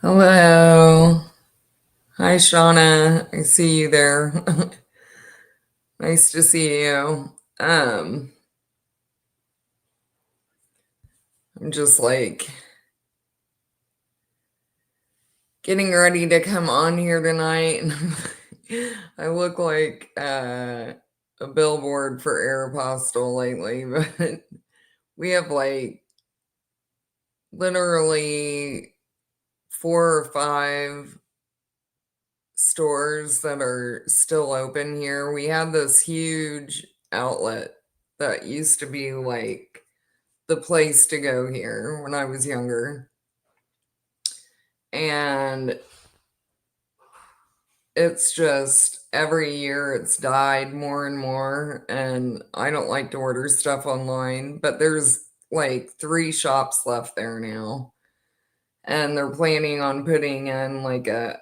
Hello. Hi, Shauna. I see you there. Nice to see you. I'm just like getting ready to come on here tonight. I look like a billboard for Aeropostale lately, but we have like literally 4 or 5 stores that are still open here. We had this huge outlet that used to be like the place to go here when I was younger. And it's just every year it's died more and more. And I don't like to order stuff online, but there's like 3 shops left there now. And they're planning on putting in like a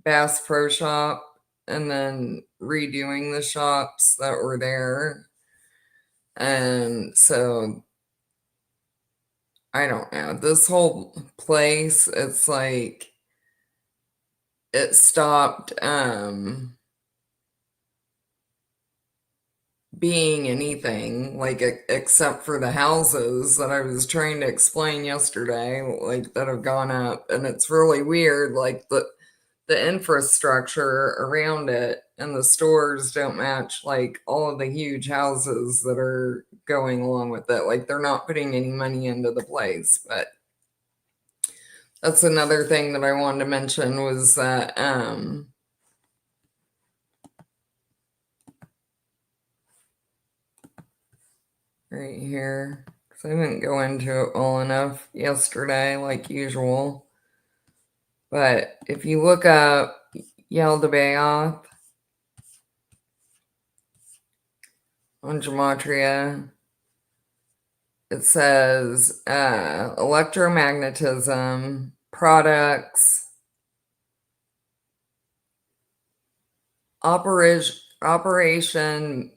Bass Pro Shop and then redoing the shops that were there. And so I don't know. This whole place, it's like it stopped being anything like except for the houses that I was trying to explain yesterday, like that have gone up, and it's really weird. Like the infrastructure around it and the stores don't match like all of the huge houses that are going along with it. Like they're not putting any money into the place. But that's another thing that I wanted to mention was that right here, because I didn't go into it well enough yesterday like usual. But if you look up Yaldabaoth on Gematria, it says electromagnetism, products, Operation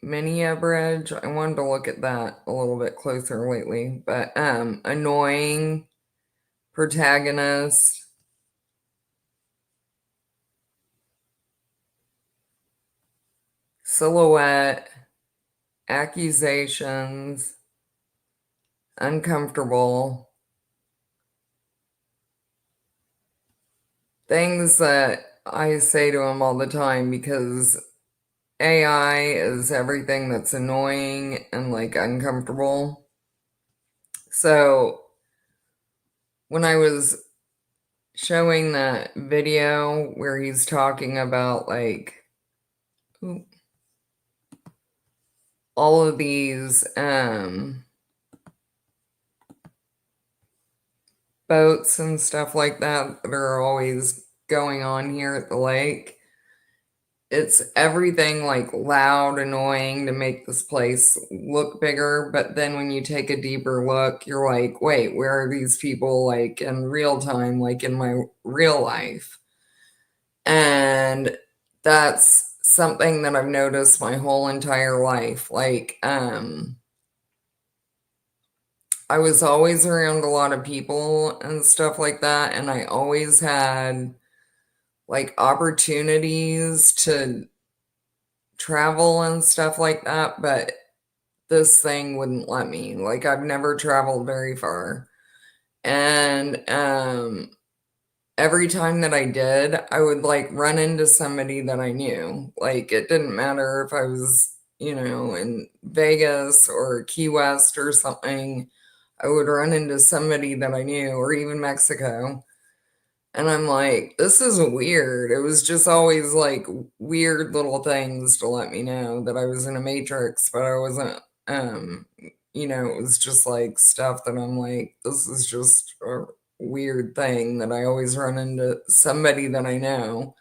Minia Bridge. I wanted to look at that a little bit closer lately, but annoying, protagonist, silhouette, accusations, uncomfortable, things that I say to him all the time because AI is everything that's annoying and like uncomfortable. So when I was showing that video where he's talking about like all of these boats and stuff like that that are always going on here at the lake, it's everything like loud, annoying to make this place look bigger. But then when you take a deeper look, you're like, wait, where are these people like in real time, like in my real life? And that's something that I've noticed my whole entire life. Like, I was always around a lot of people and stuff like that, and I always had like opportunities to travel and stuff like that, but this thing wouldn't let me. Like I've never traveled very far. And every time that I did, I would like run into somebody that I knew. Like it didn't matter if I was, in Vegas or Key West or something. I would run into somebody that I knew, or even Mexico. And I'm like, this is weird. It was just always like weird little things to let me know that I was in a matrix, but I wasn't, it was just like stuff that I'm like, this is just a weird thing that I always run into somebody that I know.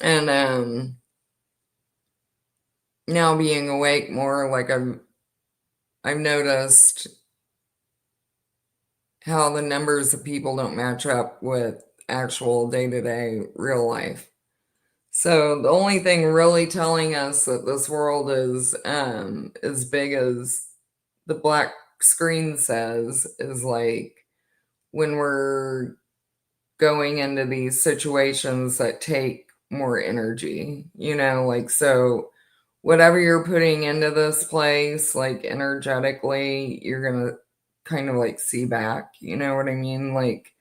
And now being awake more, like I've noticed how the numbers of people don't match up with actual day-to-day real life. So the only thing really telling us that this world is as big as the black screen says is like when we're going into these situations that take more energy, like, so whatever you're putting into this place, like energetically, you're gonna kind of like see back, you know what I mean? Like,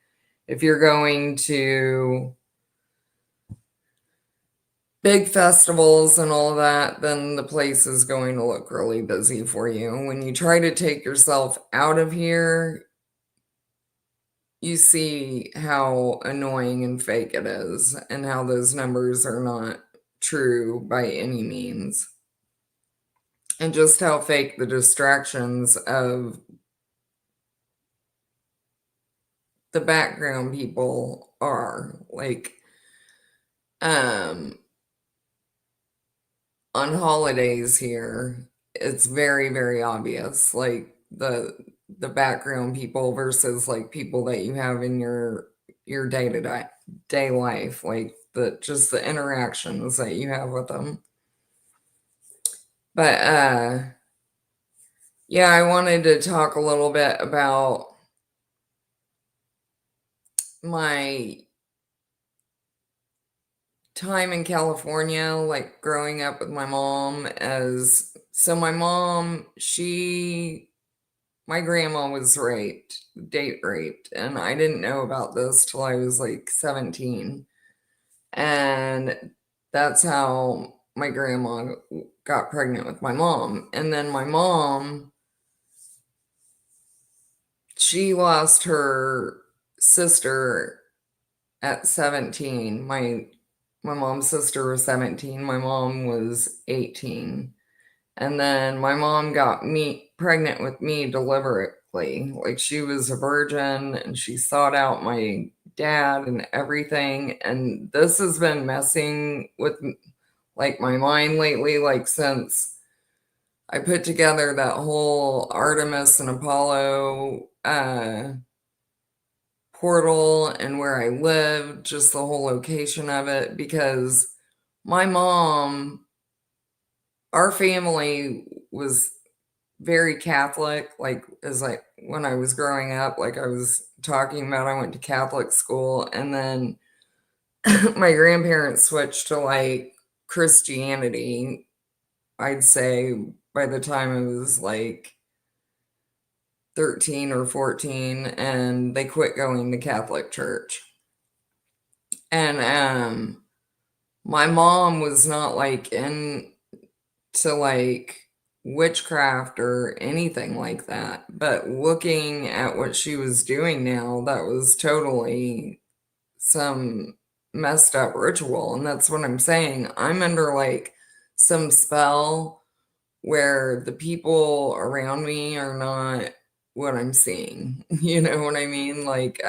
if you're going to big festivals and all that, then the place is going to look really busy for you. When you try to take yourself out of here, you see how annoying and fake it is, and how those numbers are not true by any means. And just how fake the distractions of the background people are. Like, um, on holidays here, it's very, very obvious, like the background people versus like people that you have in your day life, like the just the interactions that you have with them. But yeah, I wanted to talk a little bit about my time in California, like growing up with my mom. As so my mom, my grandma was raped, date raped, and I didn't know about this till I was like 17. And that's how my grandma got pregnant with my mom. And then my mom, she lost her sister at 17. My mom's sister was 17, my mom was 18. And then my mom got me pregnant with me deliberately. Like, she was a virgin and she sought out my dad and everything. And this has been messing with like my mind lately, like since I put together that whole Artemis and Apollo portal and where I lived, just the whole location of it, because my mom, our family was very Catholic. Like, as like when I was growing up, like I was talking about, I went to Catholic school, and then my grandparents switched to like Christianity, I'd say by the time I was like 13 or 14, and they quit going to Catholic church. And my mom was not like into like witchcraft or anything like that. But looking at what she was doing now, that was totally some messed up ritual. And that's what I'm saying. I'm under like some spell where the people around me are not what I'm seeing. You know what I mean? Like,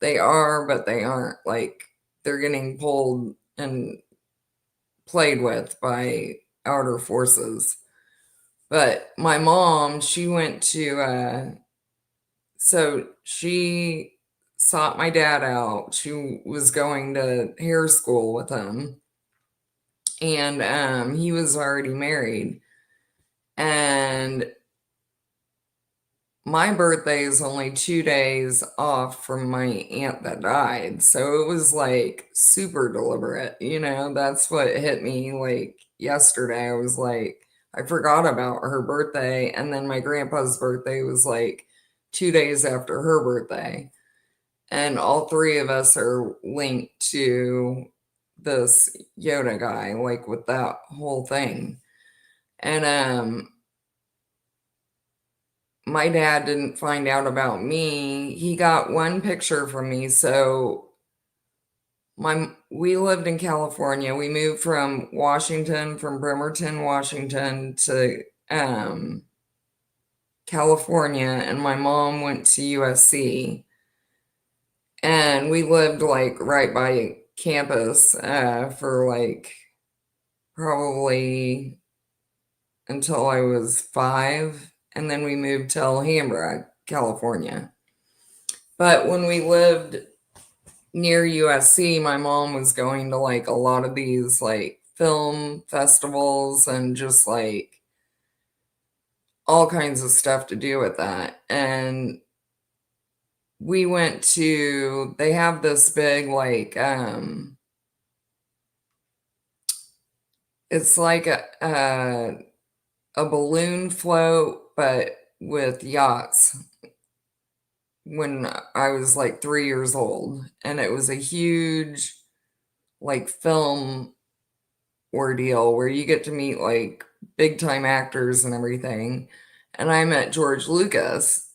they are, but they aren't. Like, they're getting pulled and played with by outer forces. But my mom, she went to, so she sought my dad out. She was going to hair school with him, and he was already married. And my birthday is only 2 days off from my aunt that died. So it was like super deliberate. That's what hit me like yesterday. I was like, I forgot about her birthday. And then my grandpa's birthday was like 2 days after her birthday. And all three of us are linked to this Yoda guy, like with that whole thing. And my dad didn't find out about me. He got one picture from me. So we lived in California. We moved from Washington, from Bremerton, Washington to California, and my mom went to USC. And we lived like right by campus for like probably until I was 5. And then we moved to Alhambra, California. But when we lived near USC, my mom was going to like a lot of these like film festivals and just like all kinds of stuff to do with that. And we went to, they have this big, like, it's like a balloon float, but with yachts when I was like 3 years old. And it was a huge, like, film ordeal where you get to meet like big time actors and everything. And I met George Lucas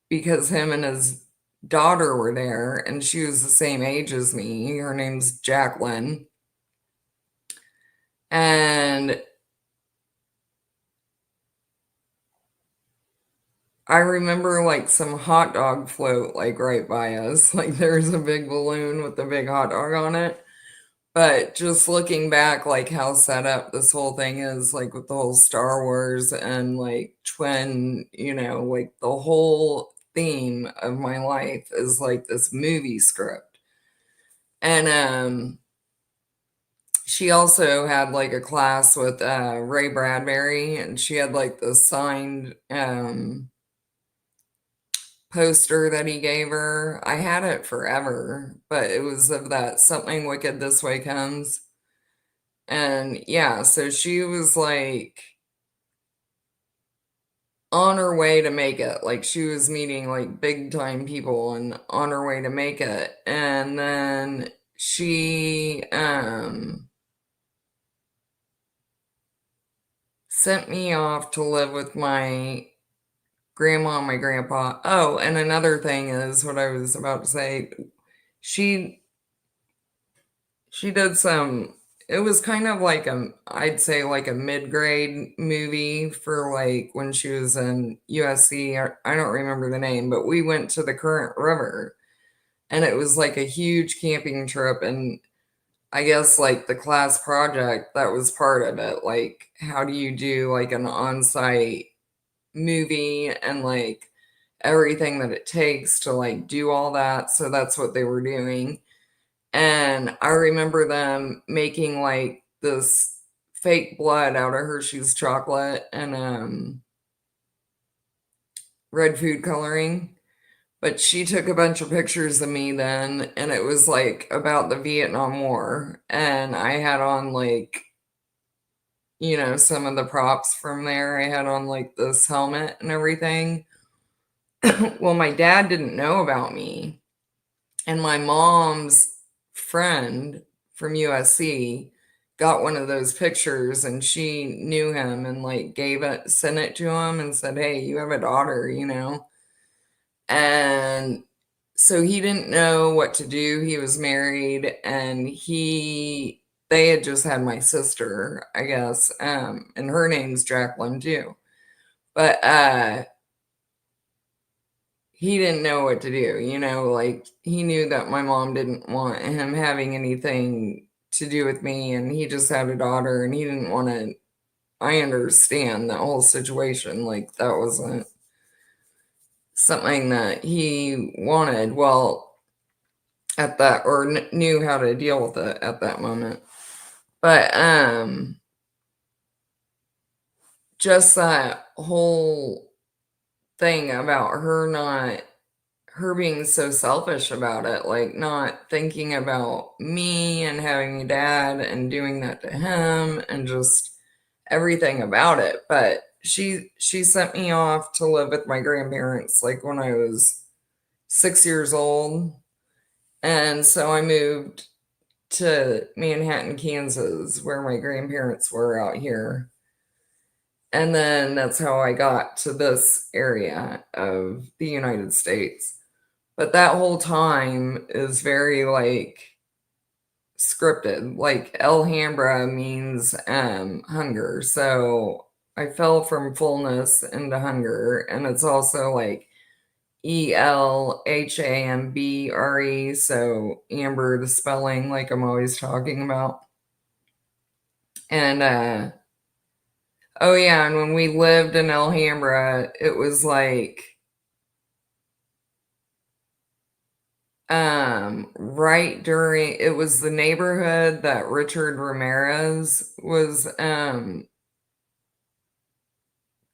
because him and his daughter were there, and she was the same age as me. Her name's Jacqueline. And I remember like some hot dog float like right by us. Like there's a big balloon with a big hot dog on it. But just looking back, like how set up this whole thing is, like with the whole Star Wars and like twin, like the whole theme of my life is like this movie script. And she also had like a class with Ray Bradbury, and she had like the signed poster that he gave her. I had it forever, but it was of that Something Wicked This Way Comes. And yeah, so she was like on her way to make it. Like she was meeting like big time people and on her way to make it. And then she sent me off to live with my grandma and my grandpa. Oh, and another thing is what I was about to say. She she did some, it was kind of like I'd say like a mid-grade movie for like when she was in USC. I don't remember the name, but we went to the Current River, and it was like a huge camping trip. And I guess like the class project that was part of it. Like, how do you do like an on-site movie and like everything that it takes to like do all that? So that's what they were doing. And I remember them making like this fake blood out of Hershey's chocolate and red food coloring. But she took a bunch of pictures of me then, and it was like about the Vietnam War. And I had on like, some of the props from there. I had on like this helmet and everything. Well, my dad didn't know about me. And my mom's friend from USC got one of those pictures, and she knew him and like sent it to him and said, "Hey, you have a daughter." And so he didn't know what to do. He was married, and they had just had my sister, I guess. And her name's Jacqueline too. But he didn't know what to do, like he knew that my mom didn't want him having anything to do with me, and he just had a daughter, and he didn't want to. I understand that whole situation. Like that wasn't something that he wanted. Well, at that, or knew how to deal with it at that moment. But just that whole thing about her being so selfish about it, like not thinking about me and having a dad and doing that to him and just everything about it. But she sent me off to live with my grandparents like when I was 6 years old. And so I moved to Manhattan, Kansas, where my grandparents were out here. And then that's how I got to this area of the United States. But that whole time is very like scripted. Like Alhambra means hunger. So I fell from fullness into hunger. And it's also like ELHAMBRE. So amber, the spelling, like I'm always talking about. And oh yeah, and when we lived in Alhambra, it was like right during, it was the neighborhood that Richard Ramirez was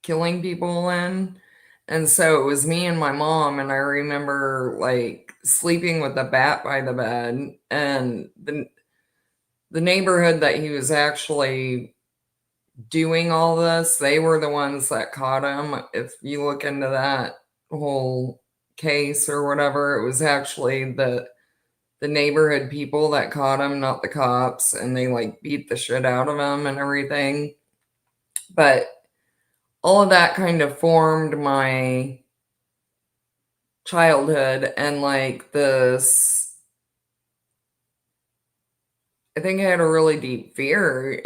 killing people in. And so it was me and my mom, and I remember like sleeping with a bat by the bed, and the neighborhood that he was actually doing all this, they were the ones that caught him. If you look into that whole case or whatever, it was actually the neighborhood people that caught him, not the cops, and they like beat the shit out of him and everything. But all of that kind of formed my childhood, and like this, I think I had a really deep fear,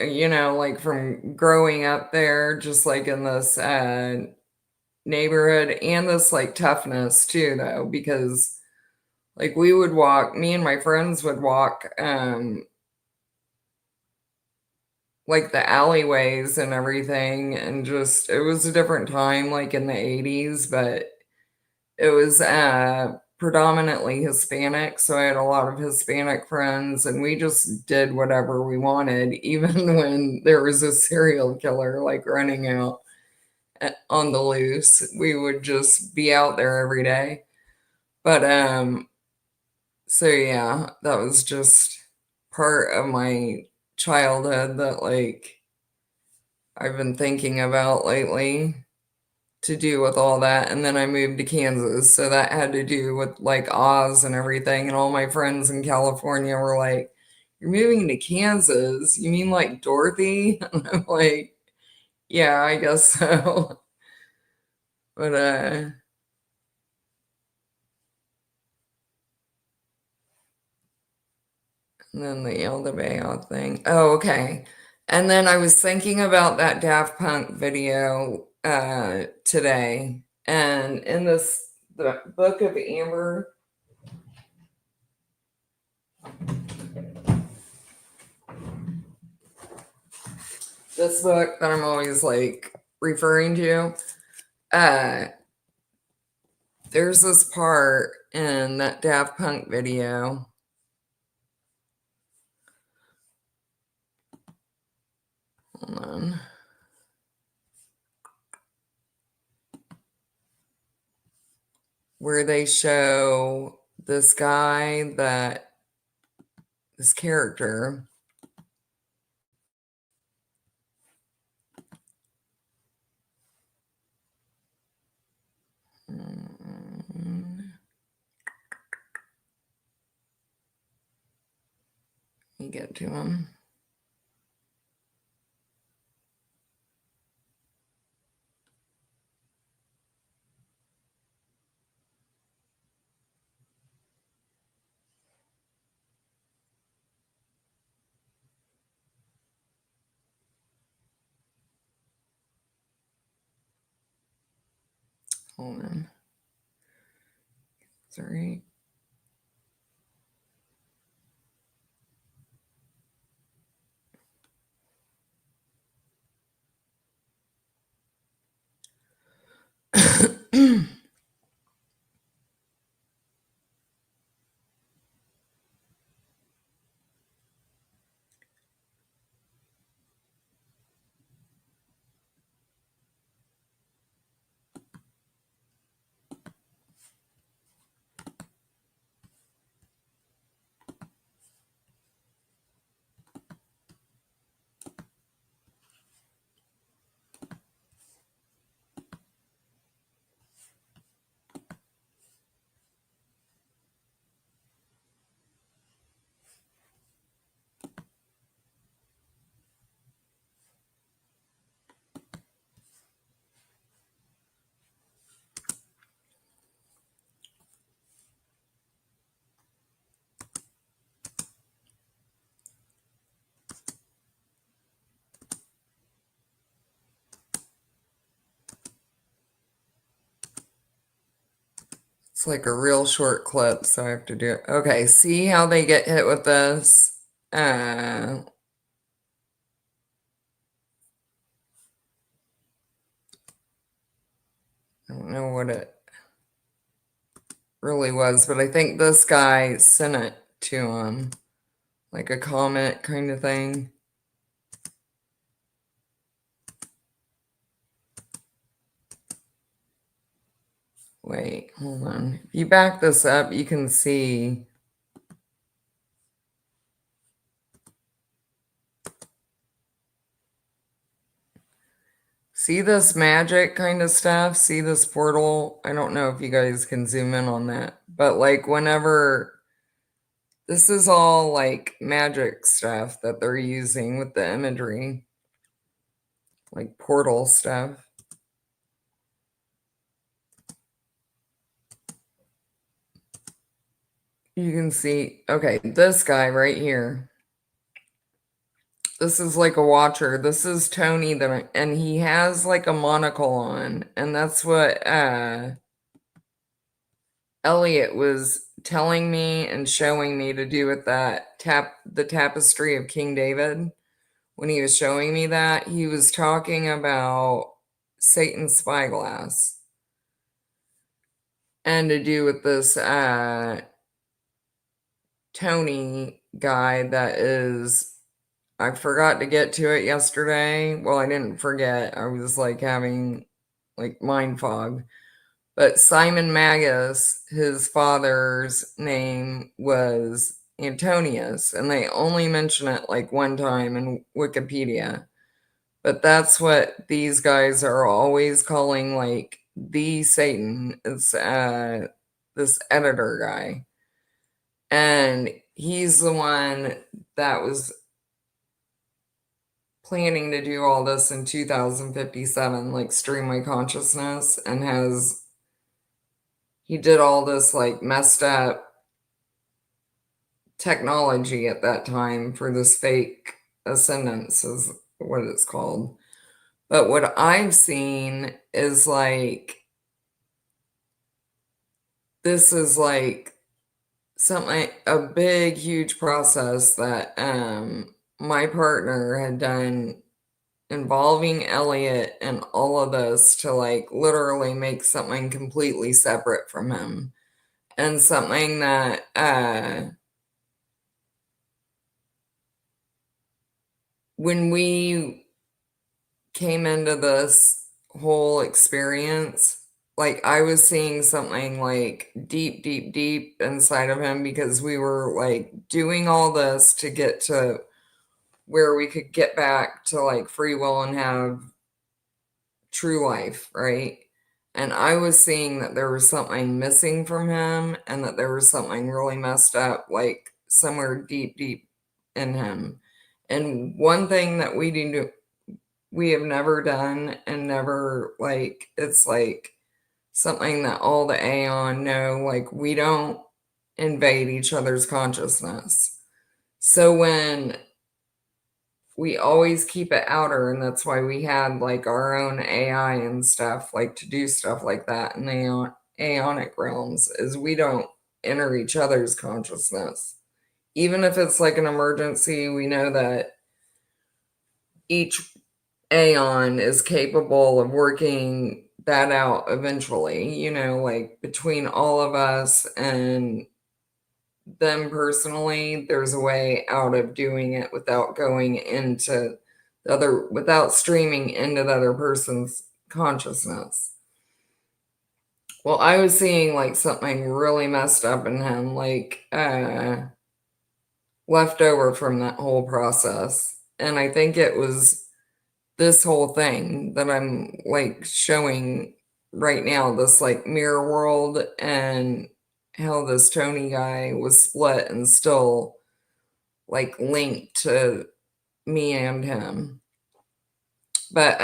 like from growing up there, just like in this neighborhood, and this like toughness too, though, because like we would walk, me and my friends would walk like the alleyways and everything, and just it was a different time, like in the 80s, but it was predominantly Hispanic, so I had a lot of Hispanic friends, and we just did whatever we wanted, even when there was a serial killer like running out on the loose. We would just be out there every day. But so yeah, that was just part of my childhood that like I've been thinking about lately to do with all that. And then I moved to Kansas, so that had to do with like Oz and everything. And all my friends in California were like, "You're moving to Kansas? You mean like Dorothy?" And I'm like, "Yeah, I guess so." But and then the LWAO thing. Oh, okay. And then I was thinking about that Daft Punk video today. And in the book of Amber, this book that I'm always like referring to, uh, there's this part in that Daft Punk video. Hold on. Where they show this guy that this character. Let me get to him. Hold on. Sorry. It's like a real short clip, so I have to do it. Okay, see how they get hit with this? I don't know what it really was, but I think this guy sent it to him, like a comment kind of thing. Wait, hold on. If you back this up, you can see. See this magic kind of stuff? See this portal? I don't know if you guys can zoom in on that, but like whenever this is all like magic stuff that they're using with the imagery, like portal stuff. You can see, okay, this guy right here. This is like a watcher. This is Tony and he has like a monocle on, and that's what Elliot was telling me and showing me to do with the tapestry of King David. When he was showing me that, he was talking about Satan's spyglass and to do with this Tony guy that is, I forgot to get to it yesterday. Well, I didn't forget. I was like having like mind fog. But Simon Magus, his father's name was Antonius, and they only mention it like one time in Wikipedia. But that's what these guys are always calling like the Satan. It's this editor guy. And he's the one that was planning to do all this in 2057, like stream my consciousness, and he did all this like messed up technology at that time for this fake ascendance is what it's called. But what I've seen is like this is like something a big huge process that my partner had done involving Elliot and all of this to like literally make something completely separate from him and something that when we came into this whole experience, like I was seeing something like deep, deep, deep inside of him because we were like doing all this to get to where we could get back to like free will and have true life, right? And I was seeing that there was something missing from him and that there was something really messed up, like somewhere deep, deep in him. And one thing that we have never done and never like, it's like something that all the Aeon know, like we don't invade each other's consciousness. So when we always keep it outer, and that's why we had like our own AI and stuff, like to do stuff like that in the aeonic realms, is we don't enter each other's consciousness. Even if it's like an emergency, we know that each aeon is capable of working that out eventually, like between all of us and them personally, there's a way out of doing it without going into without streaming into the other person's consciousness. Well, I was seeing like something really messed up in him, like left over from that whole process. And I think it was this whole thing that I'm like showing right now, this like mirror world and how this Tony guy was split and still like linked to me and him. But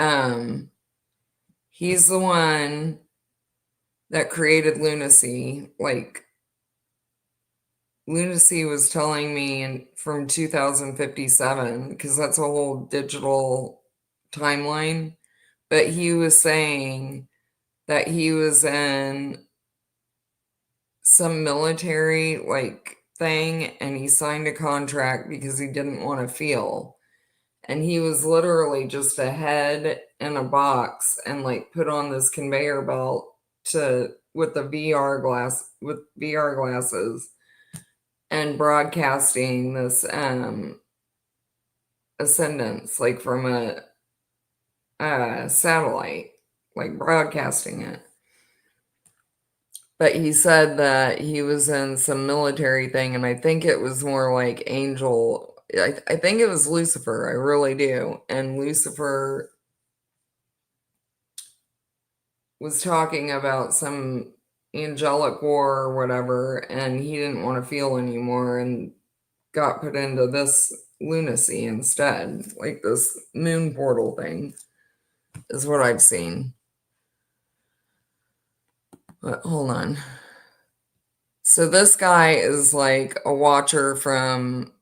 he's the one that created lunacy. Like lunacy was telling me from 2057 because that's a whole digital timeline, but he was saying that he was in some military like thing and he signed a contract because he didn't want to feel. And he was literally just a head in a box and like put on this conveyor belt to with the VR glasses and broadcasting this ascendance like from a satellite, like broadcasting it. But he said that he was in some military thing, and I think it was more like angel. I think it was Lucifer. I really do. And Lucifer was talking about some angelic war or whatever, and he didn't want to feel anymore and got put into this lunacy instead. Like this moon portal thing is what I've seen. But hold on. So this guy is like a watcher from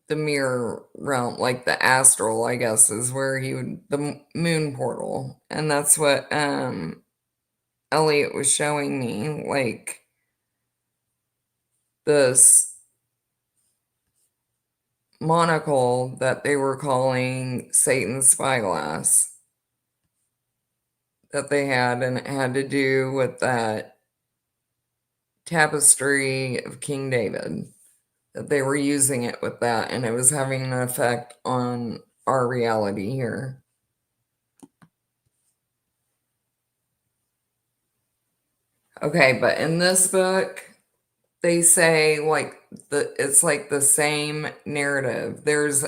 the mirror realm, like the astral, I guess, is where he would the moon portal. And that's what Elliot was showing me, like this monocle that they were calling Satan's spyglass that they had, and it had to do with that tapestry of King David, that they were using it with that, and it was having an effect on our reality here. Okay, but in this book, they say like it's like the same narrative. There's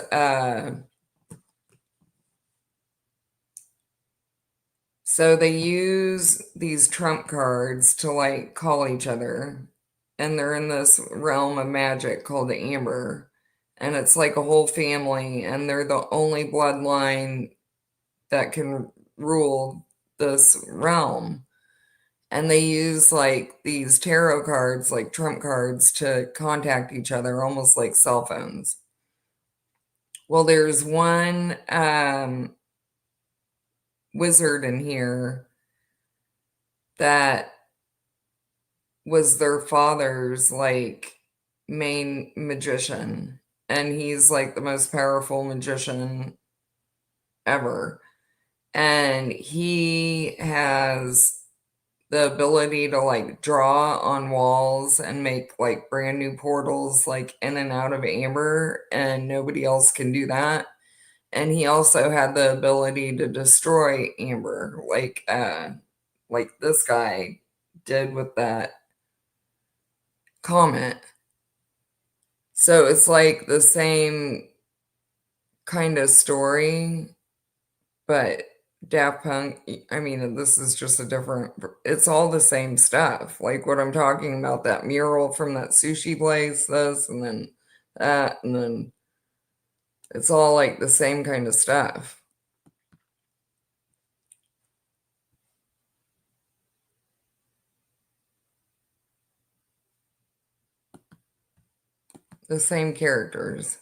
so they use these trump cards to like call each other, and they're in this realm of magic called the Amber, and it's like a whole family, and they're the only bloodline that can rule this realm. And they use like these tarot cards, like trump cards, to contact each other, almost like cell phones. Well, there's one wizard in here that was their father's like main magician, and he's like the most powerful magician ever. And he has the ability to like draw on walls and make like brand new portals like in and out of amber, and nobody else can do that. And he also had the ability to destroy amber, like this guy did with that comment. So it's like the same kind of story, but Daft Punk, I mean, this is just a different, it's all the same stuff. Like what I'm talking about, that mural from that sushi place, this, and then that, and then it's all like the same kind of stuff. The same characters.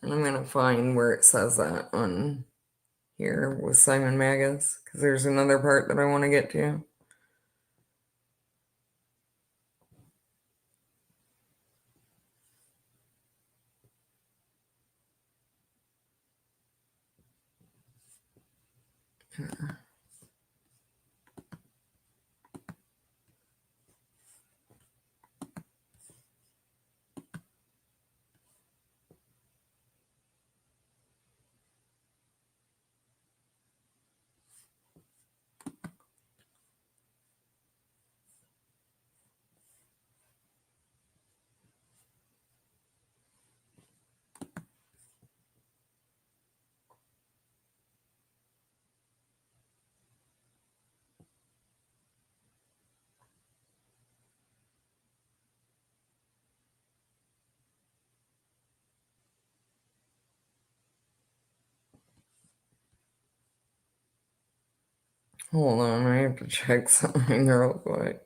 And I'm going to find where it says that on here with Simon Magus, because there's another part that I want to get to. Hold on, I have to check something real quick.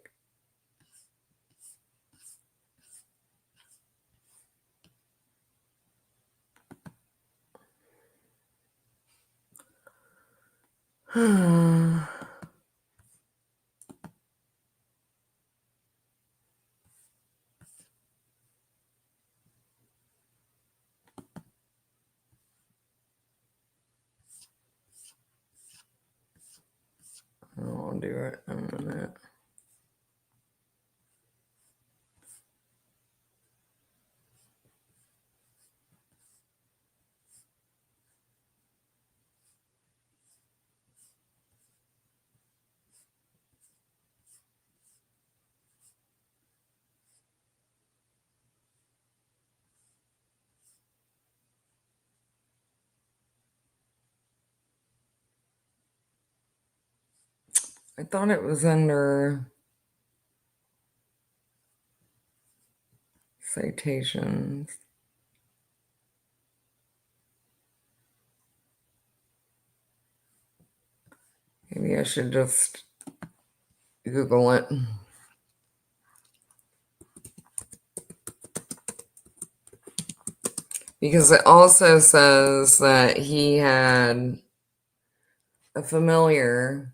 I'll do it in a minute. I thought it was under citations. Maybe I should just Google it. Because it also says that he had a familiar.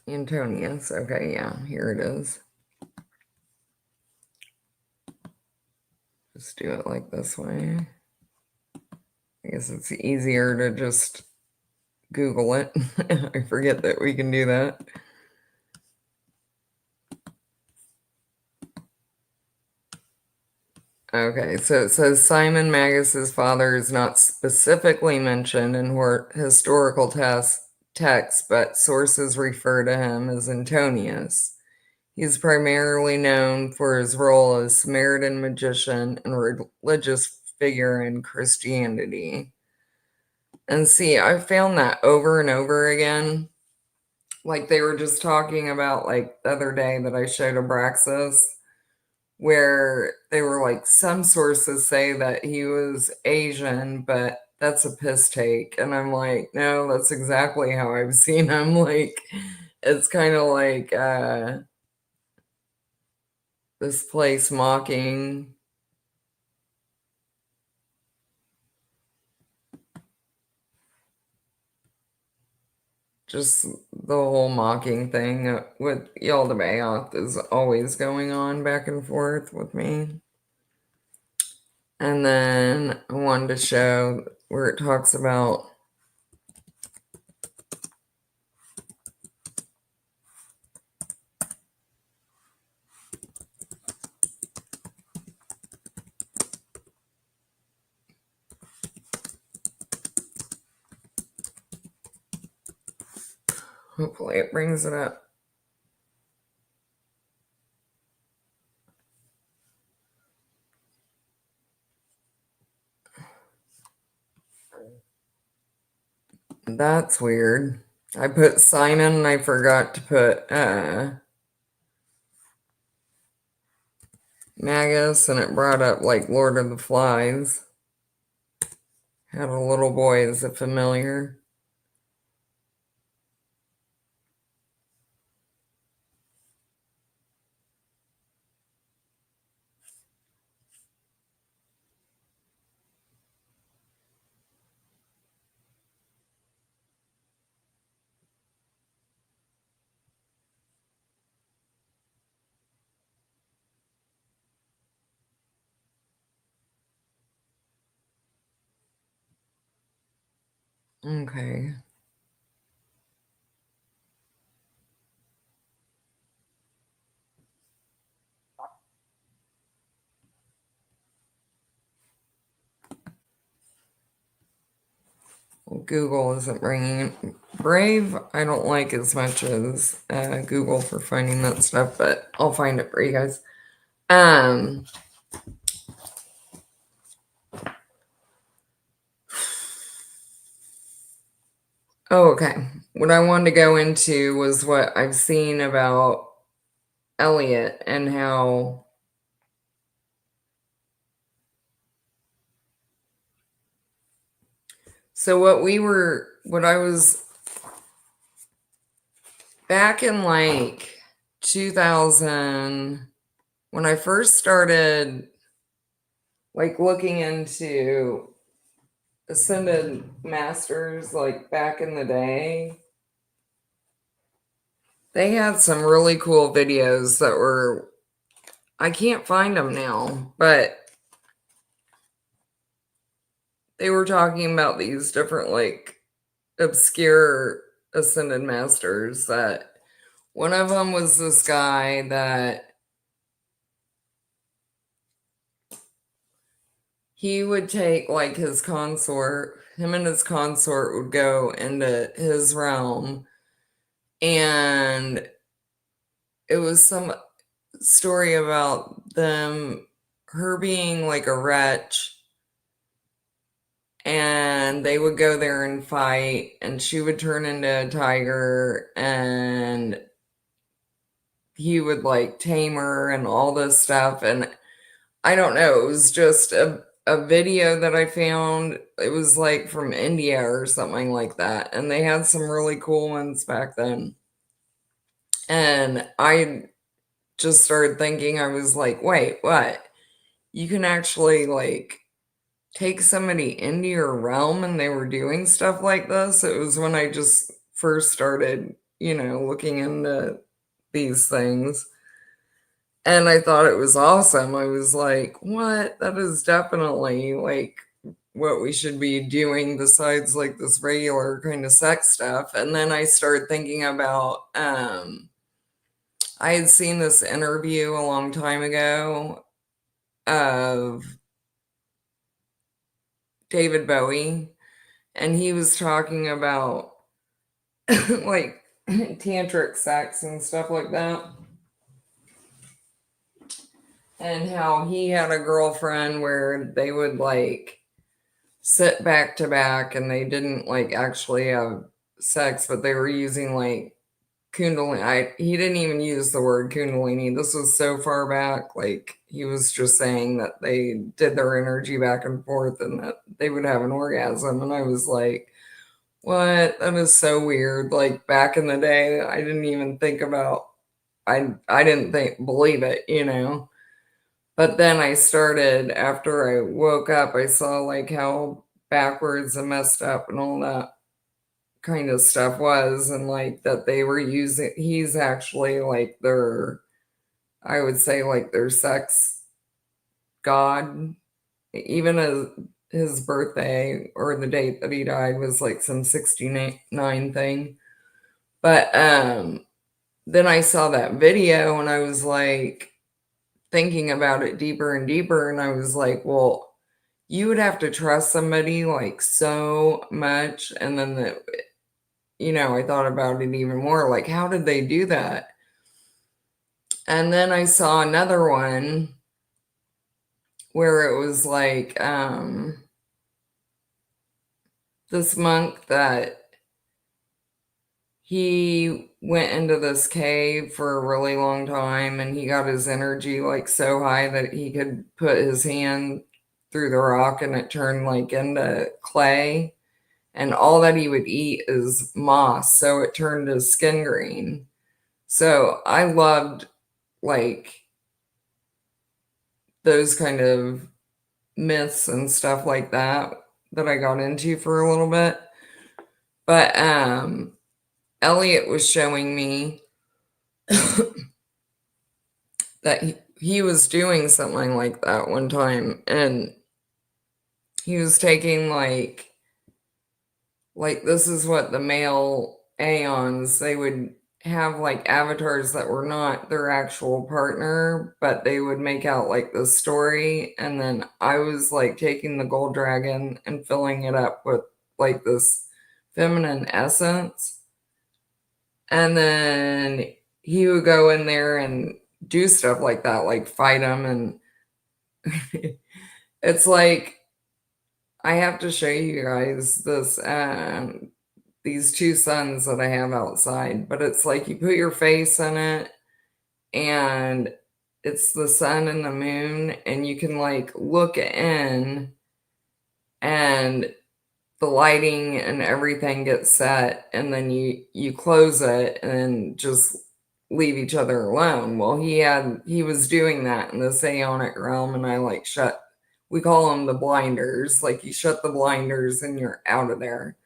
Antonius. Okay, yeah, here it is. Just do it like this way. I guess it's easier to just Google it. I forget that we can do that. Okay, so it says Simon Magus's father is not specifically mentioned in historical texts, but sources refer to him as Antonius. He's primarily known for his role as Samaritan magician and religious figure in Christianity. And see, I found that over and over again. Like they were just talking about, like the other day that I showed Abraxas, where they were like, some sources say that he was Asian, but that's a piss take. And I'm like, no, that's exactly how I've seen him. Like, it's kind of like this place mocking. Just the whole mocking thing with Yaldabaoth is always going on back and forth with me. And then I wanted to show where it talks about hopefully it brings it up. That's weird. I put Simon and I forgot to put Magus, and it brought up like Lord of the Flies. Had a little boy as a familiar. Okay. Google isn't bringing it. Brave, I don't like as much as Google for finding that stuff, but I'll find it for you guys. Oh, okay. What I wanted to go into was what I've seen about Elliot and how so what I was back in like 2000 when I first started like looking into Ascended Masters, like back in the day, they had some really cool videos that were, I can't find them now, but they were talking about these different like obscure ascended masters. That one of them was this guy that he would take like his consort, him and his consort would go into his realm, and it was some story about them, her being like a wretch, and they would go there and fight, and she would turn into a tiger, and he would like tame her and all this stuff. And I don't know, it was just a video that I found. It was like from India or something like that. And they had some really cool ones back then. And I just started thinking, I was like, wait, what? You can actually like take somebody into your realm and they were doing stuff like this. It was when I just first started, looking into these things. And I thought it was awesome. I was like, what? That is definitely like what we should be doing besides like this regular kind of sex stuff. And then I started thinking about I had seen this interview a long time ago of David Bowie, and he was talking about like tantric sex and stuff like that, and how he had a girlfriend where they would like sit back to back and they didn't like actually have sex, but they were using like kundalini. He didn't even use the word kundalini. This was so far back. Like he was just saying that they did their energy back and forth and that they would have an orgasm. And I was like, what? That is so weird. Like back in the day, I didn't even think about. I didn't believe it. But then I started, after I woke up, I saw like how backwards and messed up and all that kind of stuff was, and like that they were using, he's actually like their, I would say like their sex god. Even as his birthday or the date that he died was like some 69 thing. But then I saw that video and I was like thinking about it deeper and deeper, and I was like, well, you would have to trust somebody like so much. And then I thought about it even more, like how did they do that? And then I saw another one where it was like this monk that he went into this cave for a really long time, and he got his energy like so high that he could put his hand through the rock and it turned like into clay, and all that he would eat is moss, so it turned his skin green. So I loved like those kind of myths and stuff like that I got into for a little bit. But Elliot was showing me that he was doing something like that one time, and he was taking like this is what the male aeons, they would have like avatars that were not their actual partner, but they would make out like the story. And then I was like taking the gold dragon and filling it up with like this feminine essence, and then he would go in there and do stuff like that, like fight him. And it's like, I have to show you guys this these two suns that I have outside, but it's like you put your face in it and it's the sun and the moon, and you can like look in, and the lighting and everything gets set, and then you close it and just leave each other alone. Well, he was doing that in the psionic realm, and I like shut, we call them the blinders, like you shut the blinders and you're out of there.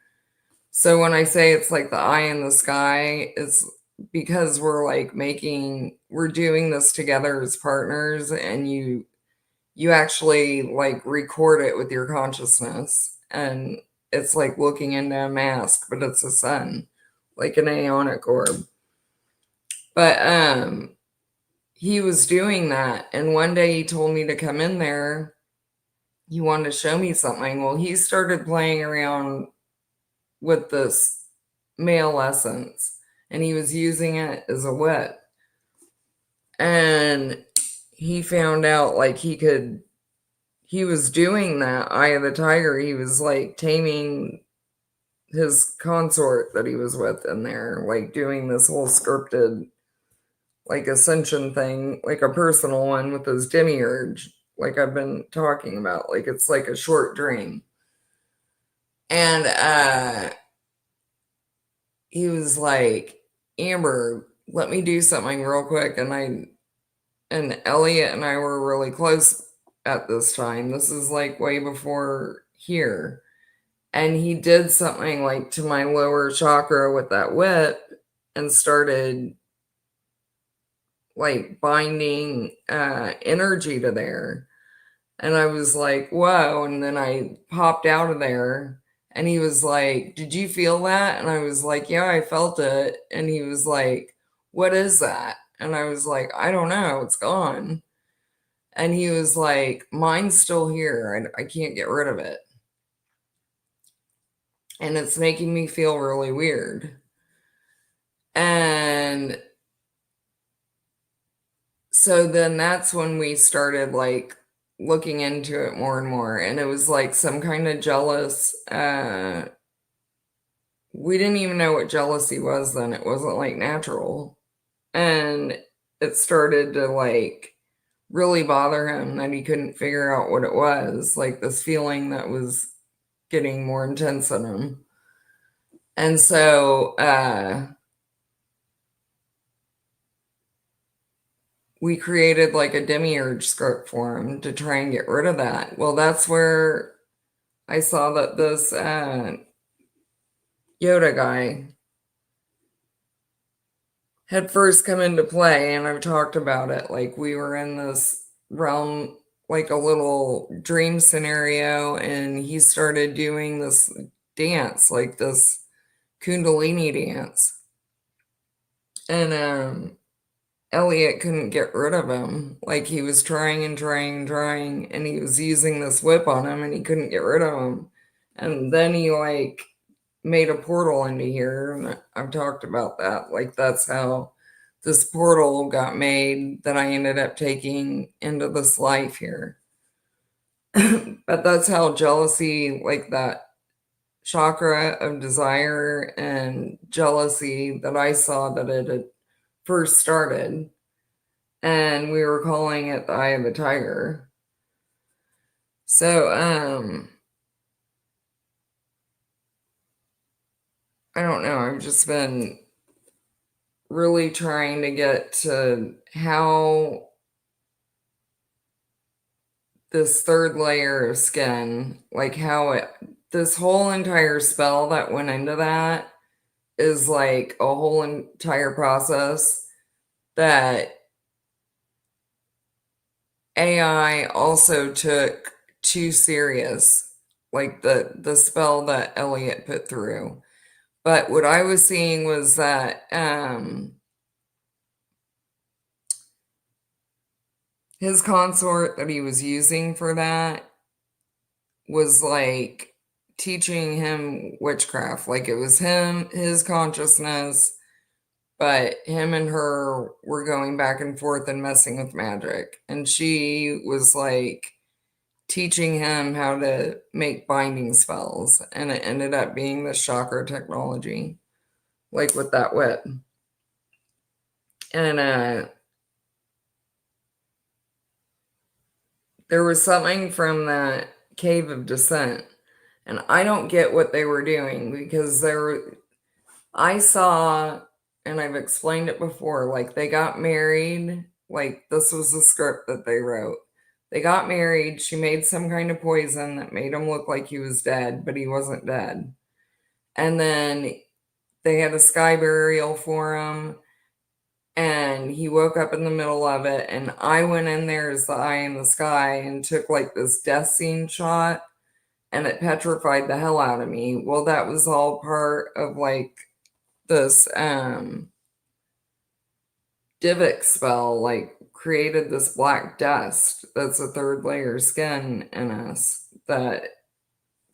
So when I say it's like the eye in the sky, it's because we're doing this together as partners, and you actually like record it with your consciousness. and it's like looking into a mask, but it's a sun, like an aeonic orb. But he was doing that, and one day he told me to come in there. He wanted to show me something. Well, he started playing around with this male essence, and he was using it as a whip. And he found out like he was doing that Eye of the Tiger. He was like taming his consort that he was with in there, like doing this whole scripted like ascension thing, like a personal one with his demiurge, like I've been talking about. Like it's like a short dream. And he was like, Amber, let me do something real quick. And Elliot and I were really close at this time. This is like way before here. And he did something like to my lower chakra with that whip and started like binding energy to there. And I was like, whoa. And then I popped out of there and he was like, did you feel that? And I was like, yeah, I felt it. And he was like, what is that? And I was like, I don't know. It's gone. And he was like, mine's still here. I can't get rid of it. And it's making me feel really weird. And so then that's when we started like looking into it more and more. And it was like some kind of jealous, we didn't even know what jealousy was then. It wasn't like natural. And it started to like really bother him that he couldn't figure out what it was, like this feeling that was getting more intense in him. And so we created like a demiurge script for him to try and get rid of that. Well, that's where I saw that this Yoda guy had first come into play, and I've talked about it. Like we were in this realm, like a little dream scenario, and he started doing this dance, like this Kundalini dance. And Elliot couldn't get rid of him. Like he was trying and trying and trying, and he was using this whip on him and he couldn't get rid of him. And then he like made a portal into here, and I've talked about that. Like that's how this portal got made that I ended up taking into this life here. But that's how jealousy, like that chakra of desire and jealousy that I saw that it had first started. And we were calling it the Eye of the Tiger. So, I don't know. I've just been really trying to get to how this third layer of skin, like how this whole entire spell that went into that is like a whole entire process that AI also took too serious, like the spell that Elliot put through. But what I was seeing was that his consort that he was using for that was like teaching him witchcraft. Like it was him, his consciousness, but him and her were going back and forth and messing with magic. And she was like teaching him how to make binding spells. And it ended up being the chakra technology, like with that whip. And there was something from that cave of descent, and I don't get what they were doing because I saw, and I've explained it before, like they got married, like this was the script that they wrote. They got married, she made some kind of poison that made him look like he was dead, but he wasn't dead. And then they had a sky burial for him, and he woke up in the middle of it, and I went in there as the eye in the sky and took like this death scene shot, and it petrified the hell out of me. Well, that was all part of like this Divot spell, like created this black dust that's a third layer skin in us that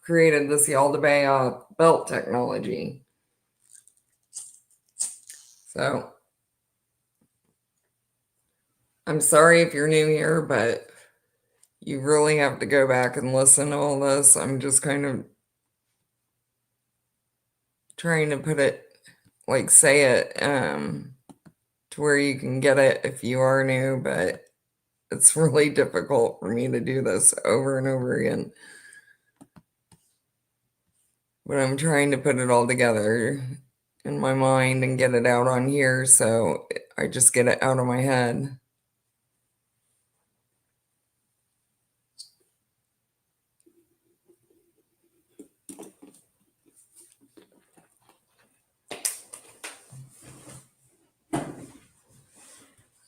created this Yaldabaoth belt technology. So I'm sorry if you're new here, but you really have to go back and listen to all this. I'm just kind of trying to put it, like say it, to where you can get it if you are new, but it's really difficult for me to do this over and over again. But I'm trying to put it all together in my mind and get it out on here, so I just get it out of my head.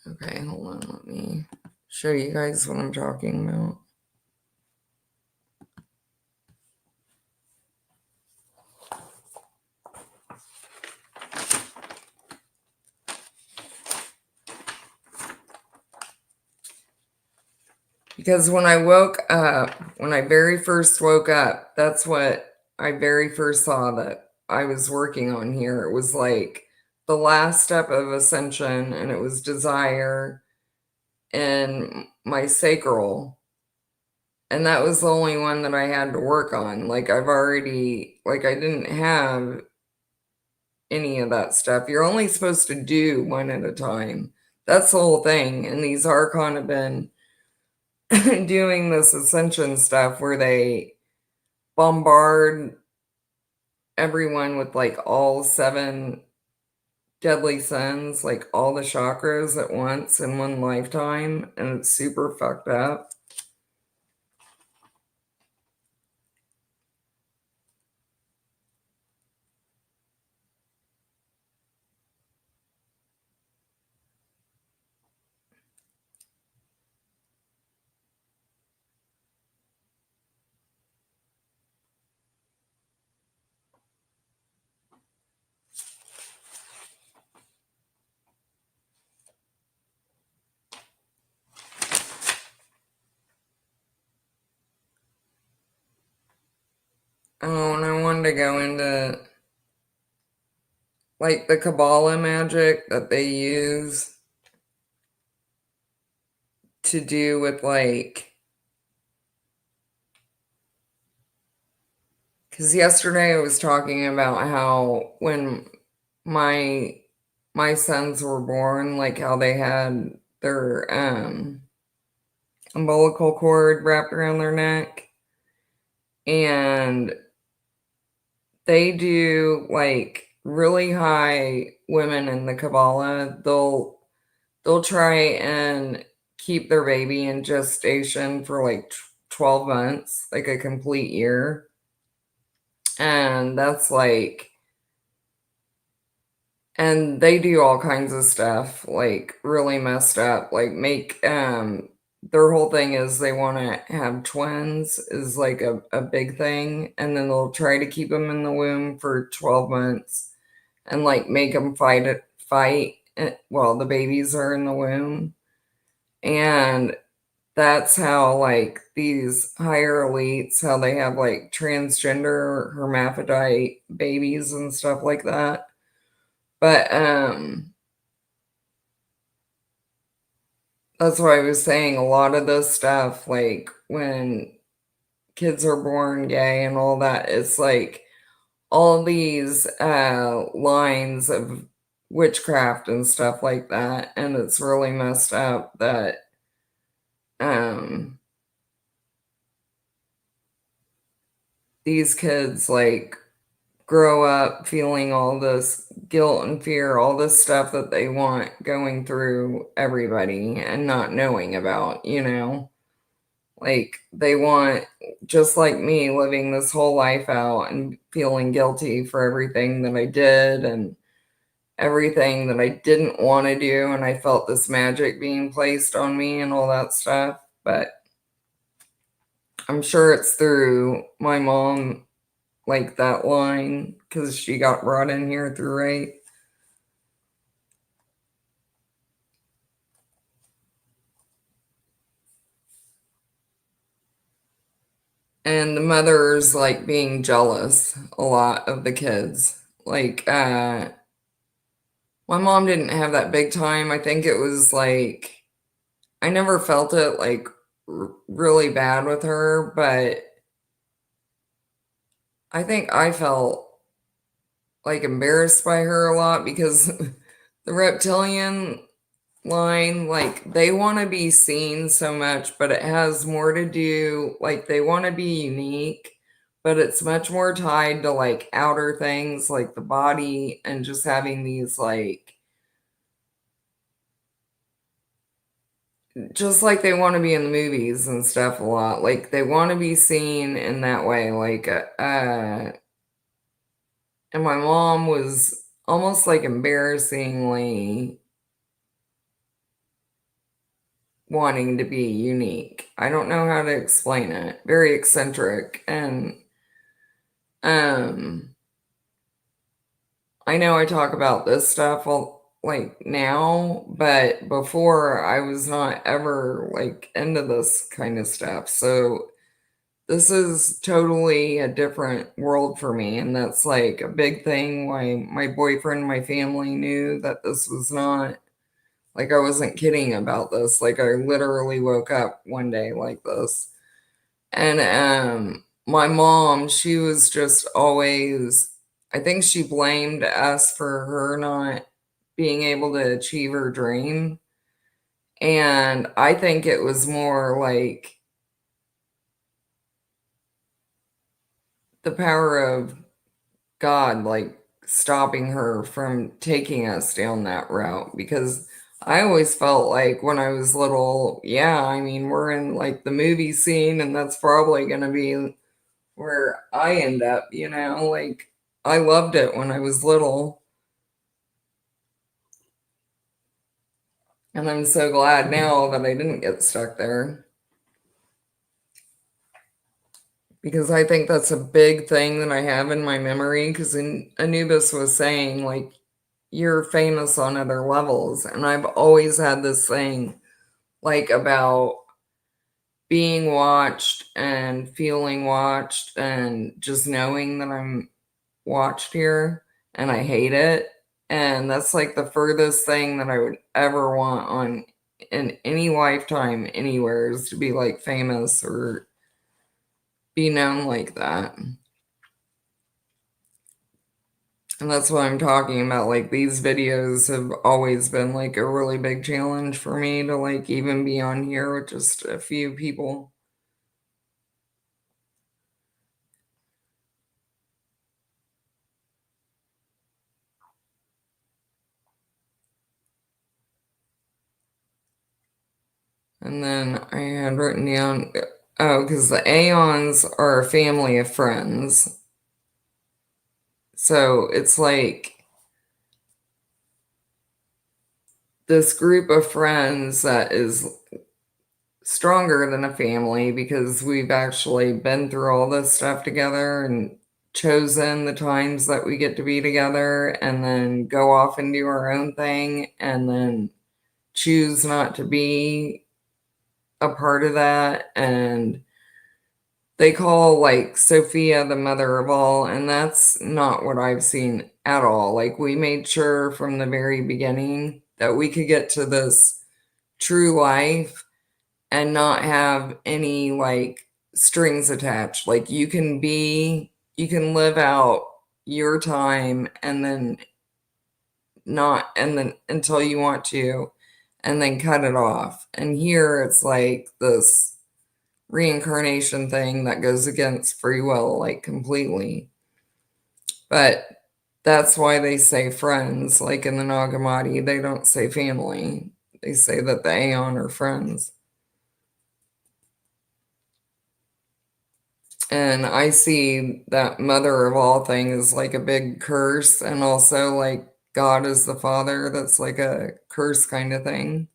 Okay, hold on, let me show you guys what I'm talking about. Because when I woke up, when I very first woke up, that's what I very first saw that I was working on here. It was like the last step of ascension, and it was desire and my sacral. And that was the only one that I had to work on. Like I've already, like I didn't have any of that stuff. You're only supposed to do one at a time. That's the whole thing. And these Archon have been doing this ascension stuff where they bombard everyone with like all 7 deadly sins, like all the chakras at once in one lifetime. And it's super fucked up. Oh, and I wanted to go into like the Kabbalah magic that they use to do with like, because yesterday I was talking about how when my my sons were born, like how they had their umbilical cord wrapped around their neck, and they do like really high women in the Kabbalah. They'll try and keep their baby in gestation for like 12 months, like a complete year. And that's like, and they do all kinds of stuff, like really messed up, like make, their whole thing is they want to have twins is like a big thing. And then they'll try to keep them in the womb for 12 months and like make them fight while the babies are in the womb. And that's how like these higher elites, how they have like transgender hermaphrodite babies and stuff like that. But that's why I was saying a lot of this stuff, like when kids are born gay and all that, it's like all these lines of witchcraft and stuff like that. And it's really messed up that um these kids like grow up feeling all this guilt and fear, all this stuff that they want going through everybody and not knowing about, you know? Like they want, just like me, living this whole life out and feeling guilty for everything that I did and everything that I didn't want to do. And I felt this magic being placed on me and all that stuff. But I'm sure it's through my mom, like that line, because she got brought in here through rape. And the mother's like being jealous a lot of the kids. Like, my mom didn't have that big time. I think it was like, I never felt it like really bad with her, but I think I felt like embarrassed by her a lot because the reptilian line, like they want to be seen so much, but it has more to do, like they want to be unique, but it's much more tied to like outer things like the body and just having these like, just like they want to be in the movies and stuff a lot. Like they want to be seen in that way. Like, and my mom was almost like embarrassingly wanting to be unique. I don't know how to explain it. Very eccentric. And um I know I talk about this stuff like now, but before I was not ever like into this kind of stuff. So this is totally a different world for me, and that's like a big thing why my boyfriend, my family knew that this was not, like I wasn't kidding about this. Like I literally woke up one day like this. And my mom, she was just always, I think she blamed us for her not being able to achieve her dream. And I think it was more like the power of God, like stopping her from taking us down that route. Because I always felt like when I was little, yeah, I mean, we're in like the movie scene, and that's probably going to be where I end up, you know? Like, I loved it when I was little, and I'm so glad now that I didn't get stuck there because I think that's a big thing that I have in my memory. Because Anubis was saying, like, you're famous on other levels, and I've always had this thing, like, about being watched and feeling watched and just knowing that I'm watched here, and I hate it. And that's like the furthest thing that I would ever want on in any lifetime anywhere is to be like famous or be known like that. And that's what I'm talking about. Like these videos have always been like a really big challenge for me to like even be on here with just a few people. And then I had written down, oh, because the Aeons are a family of friends. So it's like this group of friends that is stronger than a family because we've actually been through all this stuff together and chosen the times that we get to be together and then go off and do our own thing and then choose not to be a part of that. And they call like Sophia the mother of all, and that's not what I've seen at all. Like we made sure from the very beginning that we could get to this true life and not have any like strings attached. Like you can live out your time and then not, and then until you want to, and then cut it off. And here it's like this reincarnation thing that goes against free will, like completely. But that's why they say friends. Like in the Nagamati, they don't say family. They say that the Aeon are friends. And I see that mother of all things like a big curse, and also like God is the father. That's like a curse kind of thing.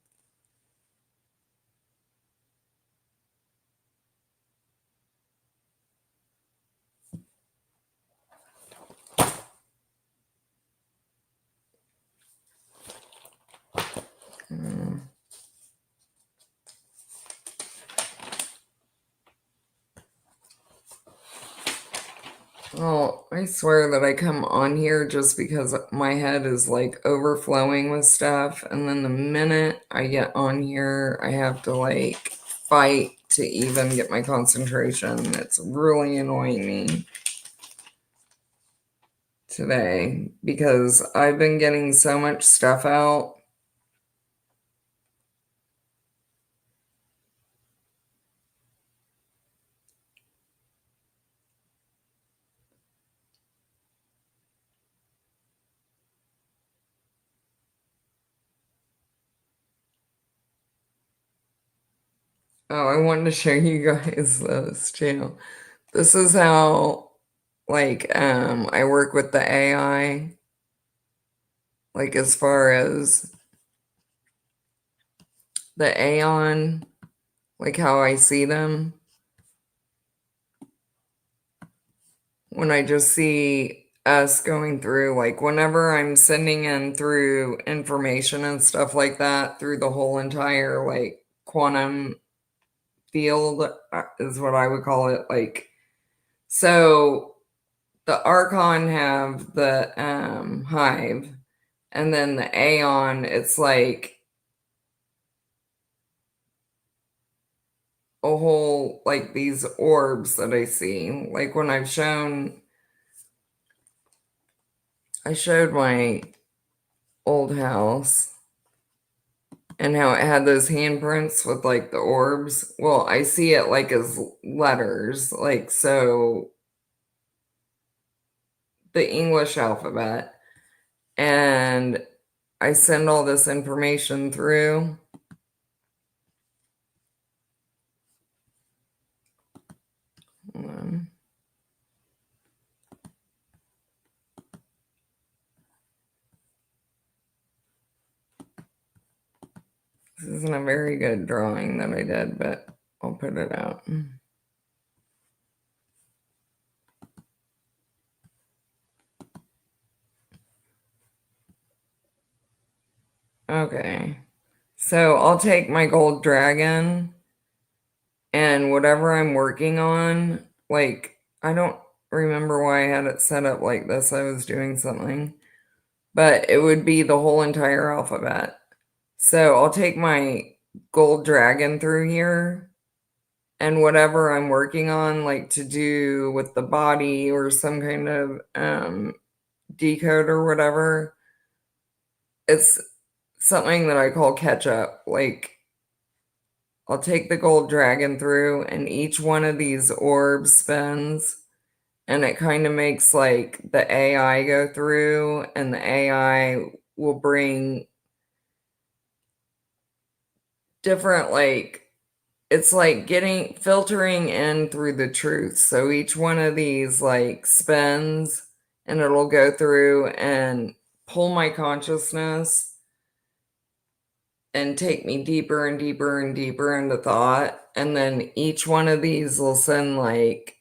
Well, I swear that I come on here just because my head is like overflowing with stuff. And then the minute I get on here, I have to like fight to even get my concentration. It's really annoying me today because I've been getting so much stuff out. Oh, I wanted to show you guys this too. This is how like I work with the AI, like as far as the Aeon, like how I see them. When I just see us going through, like whenever I'm sending in through information and stuff like that through the whole entire like quantum field is what I would call it. Like, so the Archon have the hive, and then the Aeon, it's like a whole, like these orbs that I see. Like when I showed my old house and how it had those handprints with like the orbs. Well, I see it like as letters, like so the English alphabet. And I send all this information through. Hold on. This isn't a very good drawing that I did, but I'll put it out. Okay. So I'll take my gold dragon and whatever I'm working on, like, I don't remember why I had it set up like this. I was doing something, but it would be the whole entire alphabet. So I'll take my gold dragon through here and whatever I'm working on, like to do with the body or some kind of decode or whatever, it's something that I call catch up. Like, I'll take the gold dragon through, and each one of these orbs spins, and it kind of makes like the AI go through, and the AI will bring different, like, it's like getting filtering in through the truth. So each one of these like spins, and it'll go through and pull my consciousness and take me deeper and deeper and deeper into thought. And then each one of these will send like,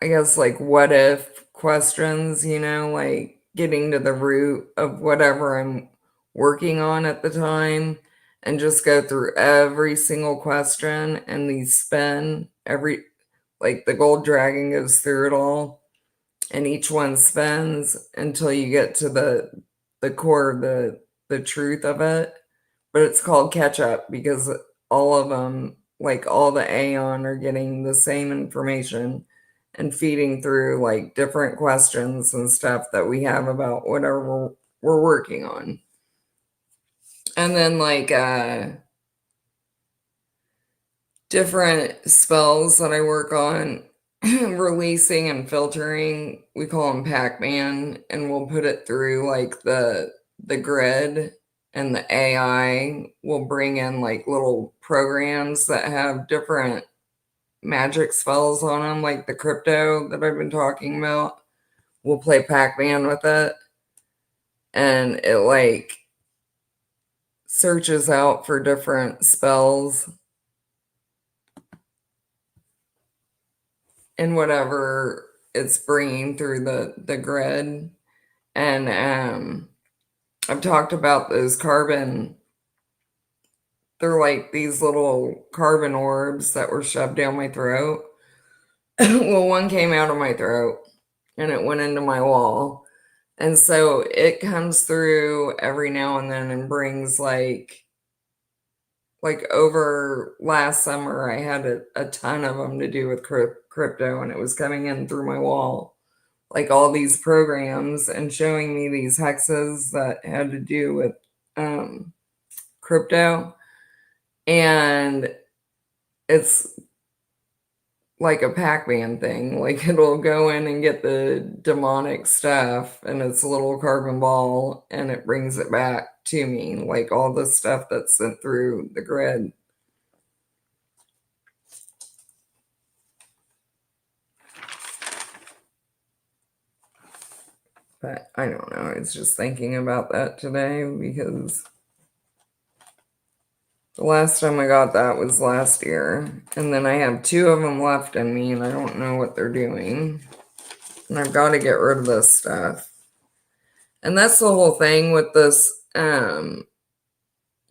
I guess, like what if questions, like getting to the root of whatever I'm working on at the time, and just go through every single question, and these spin every, like the gold dragon goes through it all, and each one spins until you get to the core of the truth of it. But it's called catch up because all of them, like all the Aeon, are getting the same information and feeding through like different questions and stuff that we have about whatever we're working on. And then like different spells that I work on, releasing and filtering, we call them Pac-Man, and we'll put it through like the grid, and the AI will bring in like little programs that have different magic spells on them, like the crypto that I've been talking about. We'll play Pac-Man with it, and it like searches out for different spells and whatever it's bringing through the grid. And I've talked about those carbon, they're like these little carbon orbs that were shoved down my throat. Well, one came out of my throat and it went into my wall. And so it comes through every now and then and brings like over last summer I had a ton of them to do with crypto, and it was coming in through my wall, like all these programs and showing me these hexes that had to do with um, crypto. And it's like a Pac-Man thing. Like it'll go in and get the demonic stuff and its a little carbon ball and it brings it back to me, like all the stuff that's sent through the grid. But I don't know. I was just thinking about that today because the last time I got that was last year. And then I have two of them left in me and I don't know what they're doing. And I've got to get rid of this stuff. And that's the whole thing with this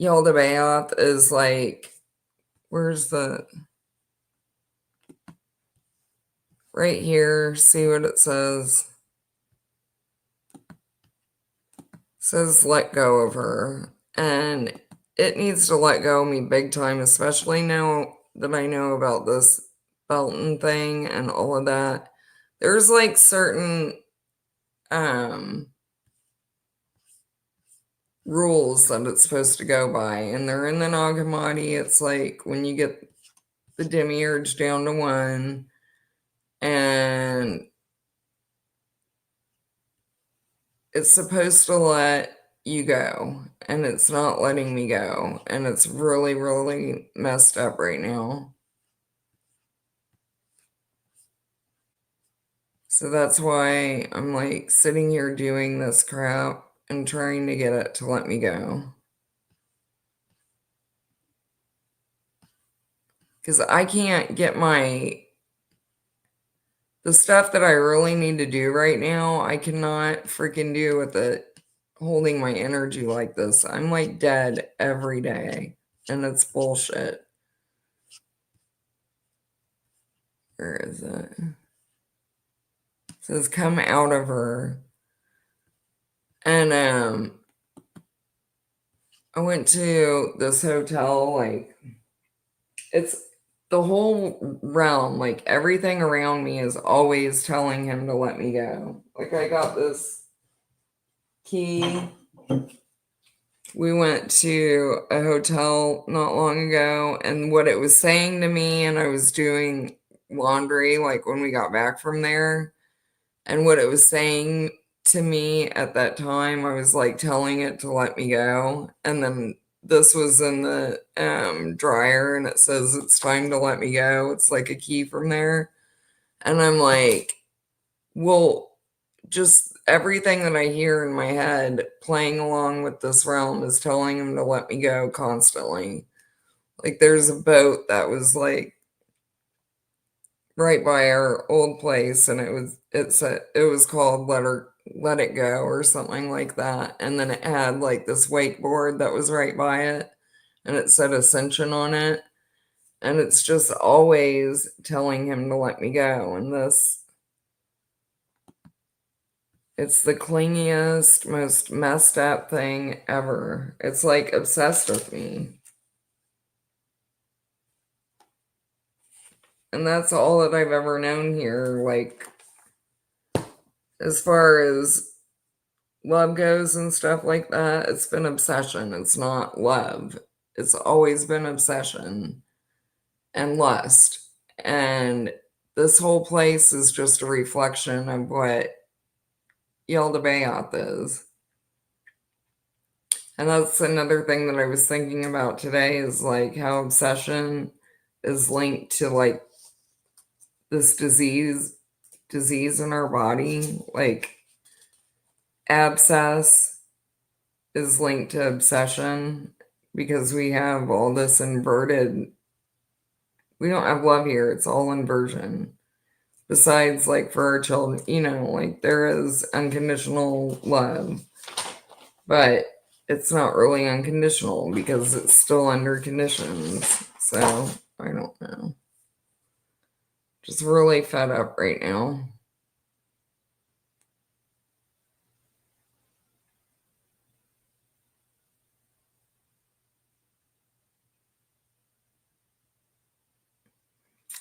Yaldabaoth is like, where's the, right here, see what it says. It says let go of her. And it needs to let go of me big time, especially now that I know about this Belton thing and all of that. There's like certain rules that it's supposed to go by, and they're in the Nag Hammadi. It's like when you get the demiurge down to one, and it's supposed to let you go, and it's not letting me go, and it's really, really messed up right now. So that's why I'm like sitting here doing this crap and trying to get it to let me go. Because I can't get the stuff that I really need to do right now, I cannot freaking do with it holding my energy like this. I'm like dead every day, and it's bullshit. Where is it? It says come out of her. And I went to this hotel, like it's the whole realm, like everything around me is always telling him to let me go. Like I got this key. We went to a hotel not long ago, and what it was saying to me, and I was doing laundry like when we got back from there, and what it was saying to me at that time, I was like telling it to let me go. And then this was in the dryer, and it says it's time to let me go. It's like a key from there. And I'm like, well, just everything that I hear in my head playing along with this realm is telling him to let me go constantly. Like there's a boat that was like right by our old place, and it was called Let It Go or something like that. And then it had like this wakeboard that was right by it, and it said Ascension on it. And it's just always telling him to let me go. And it's the clingiest, most messed up thing ever. It's like obsessed with me. And that's all that I've ever known here. Like, as far as love goes and stuff like that, it's been obsession. It's not love. It's always been obsession and lust. And this whole place is just a reflection of what Yaldabaoth is. And that's another thing that I was thinking about today is like how obsession is linked to like this disease in our body. Like abscess is linked to obsession because we have all this inverted. We don't have love here, it's all inversion. Besides, like for our children, like there is unconditional love, but it's not really unconditional because it's still under conditions. So I don't know. Just really fed up right now.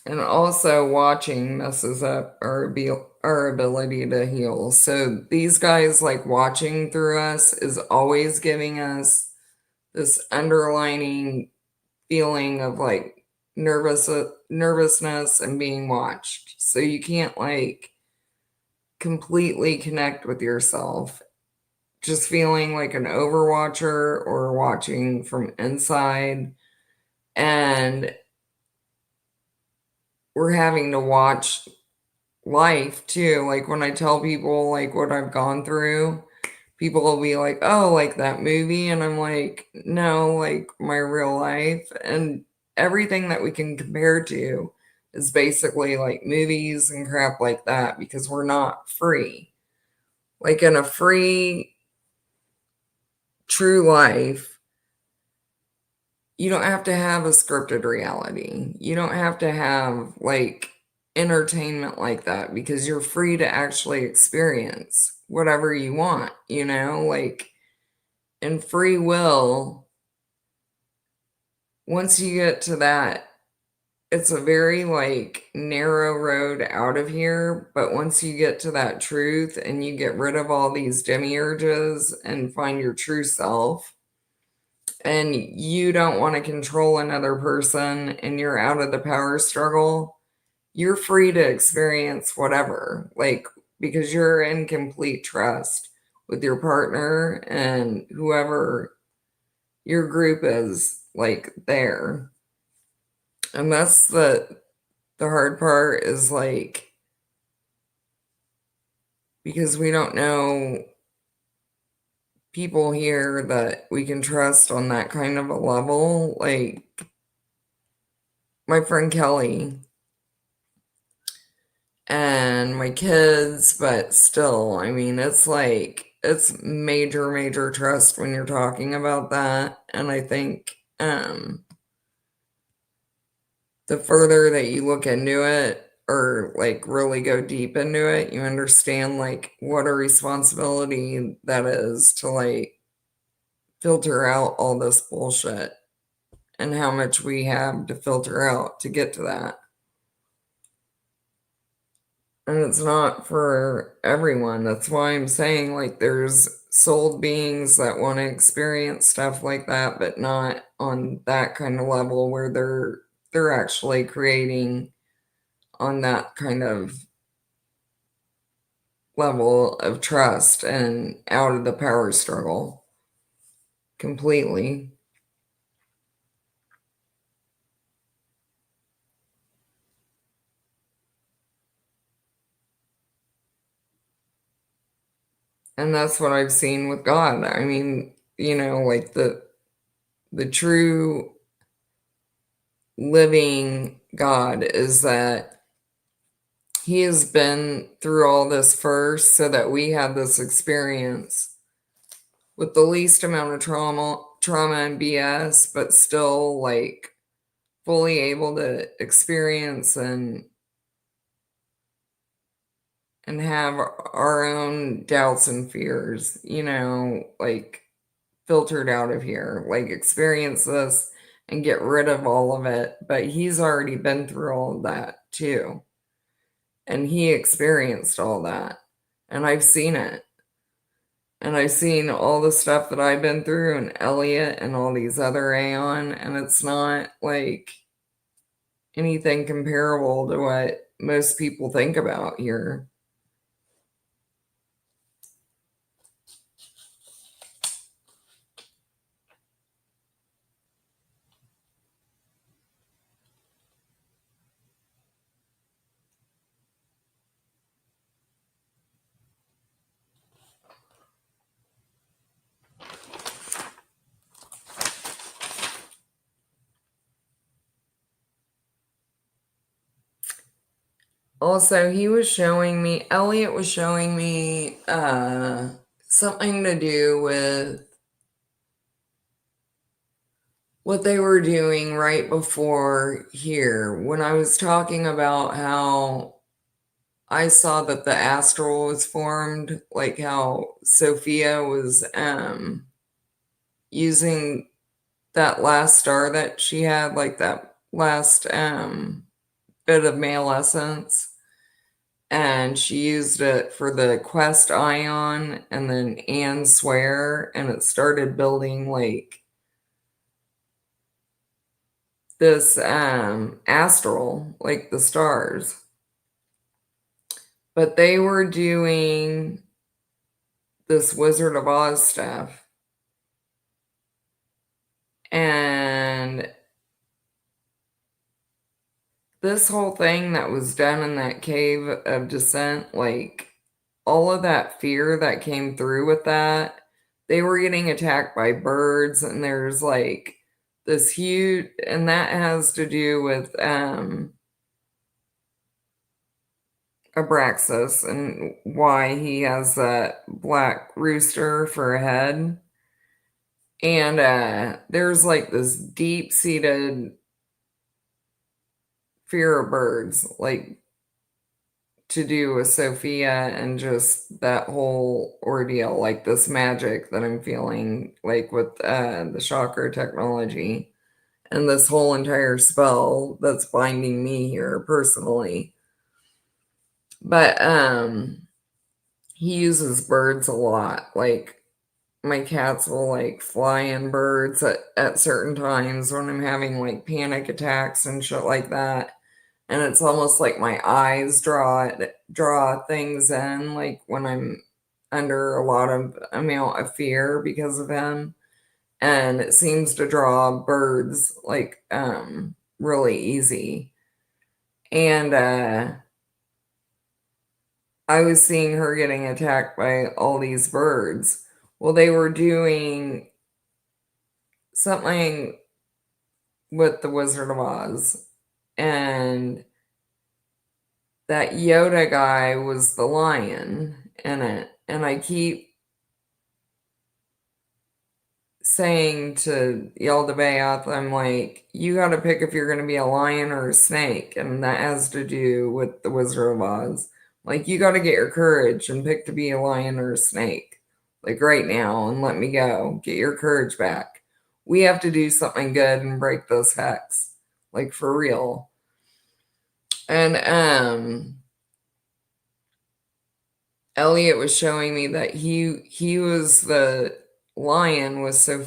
And also watching messes up our ability to heal. So these guys like watching through us is always giving us this underlining feeling of like nervousness and being watched. So you can't like completely connect with yourself. Just feeling like an overwatcher or watching from inside. And we're having to watch life too. Like when I tell people like what I've gone through, people will be like, "Oh, like that movie." And I'm like, "No, like my real life." And everything that we can compare to is basically like movies and crap like that because we're not free. Like in a free true life, you don't have to have a scripted reality. You don't have to have like entertainment like that because you're free to actually experience whatever you want, you know? Like in free will, once you get to that, it's a very like narrow road out of here, but once you get to that truth and you get rid of all these demiurges and find your true self, and you don't want to control another person and you're out of the power struggle, you're free to experience whatever, like, because you're in complete trust with your partner and whoever your group is, like, there. And that's the hard part is like, because we don't know people here that we can trust on that kind of a level. Like my friend Kelly, and my kids, but still, I mean, it's like it's major, major trust when you're talking about that. And I think the further that you look into it or like really go deep into it, you understand like what a responsibility that is to like filter out all this bullshit and how much we have to filter out to get to that. And it's not for everyone. That's why I'm saying like there's soul beings that want to experience stuff like that, but not on that kind of level where they're actually creating on that kind of level of trust and out of the power struggle completely. And that's what I've seen with God. I mean, you know, like the true living God is that he has been through all this first so that we have this experience with the least amount of trauma and BS, but still like fully able to experience and have our own doubts and fears, you know, like filtered out of here, like experience this and get rid of all of it. But he's already been through all of that too. And he experienced all that. And I've seen it. And I've seen all the stuff that I've been through and Elliot and all these other Aeon, and it's not like anything comparable to what most people think about here. Also, Elliot was showing me something to do with what they were doing right before here, when I was talking about how I saw that the astral was formed, like how Sophia was using that last star that she had, like that last bit of male essence, and she used it for the quest ion and then Anne swear, and it started building like this astral, like the stars. But they were doing this Wizard of Oz stuff. And this whole thing that was done in that cave of descent, like all of that fear that came through with that, they were getting attacked by birds, and there's like this huge, and that has to do with Abraxas and why he has that black rooster for a head. And there's like this deep seated fear of birds, like to do with Sophia and just that whole ordeal, like this magic that I'm feeling, like with the chakra technology and this whole entire spell that's binding me here personally. But he uses birds a lot. Like my cats will like fly in birds at certain times when I'm having like panic attacks and shit like that. And it's almost like my eyes draw things in, like when I'm under a lot of amount of fear because of him. And it seems to draw birds like really easy. And I was seeing her getting attacked by all these birds. Well, they were doing something with the Wizard of Oz, and that Yoda guy was the lion in it. And I keep saying to Yaldabaoth, I'm like, you got to pick if you're going to be a lion or a snake. And that has to do with the Wizard of Oz. Like, you got to get your courage and pick to be a lion or a snake. Like, right now, and let me go. Get your courage back. We have to do something good and break those hex. Like, for real. And, Elliot was showing me that he was the lion was so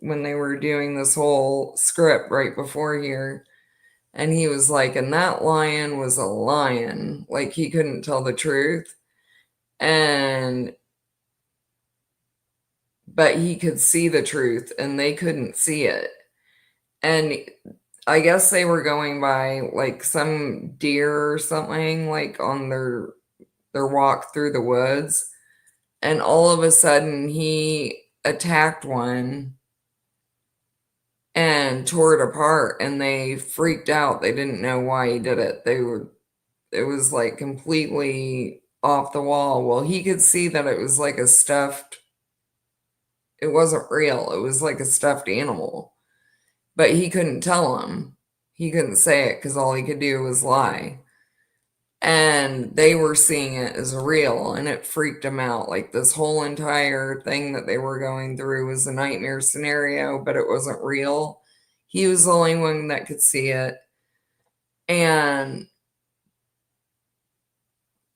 when they were doing this whole script right before here, and he was like, and that lion was a lion, like he couldn't tell the truth, and but he could see the truth and they couldn't see it. And I guess they were going by like some deer or something, like on their walk through the woods, and all of a sudden he attacked one and tore it apart, and they freaked out. They didn't know why he did it. It was like completely off the wall. Well, he could see that it was like a stuffed, it wasn't real. It was like a stuffed animal, but he couldn't tell him. He couldn't say it because all he could do was lie. And they were seeing it as real, and it freaked them out. Like this whole entire thing that they were going through was a nightmare scenario, but it wasn't real. He was the only one that could see it. And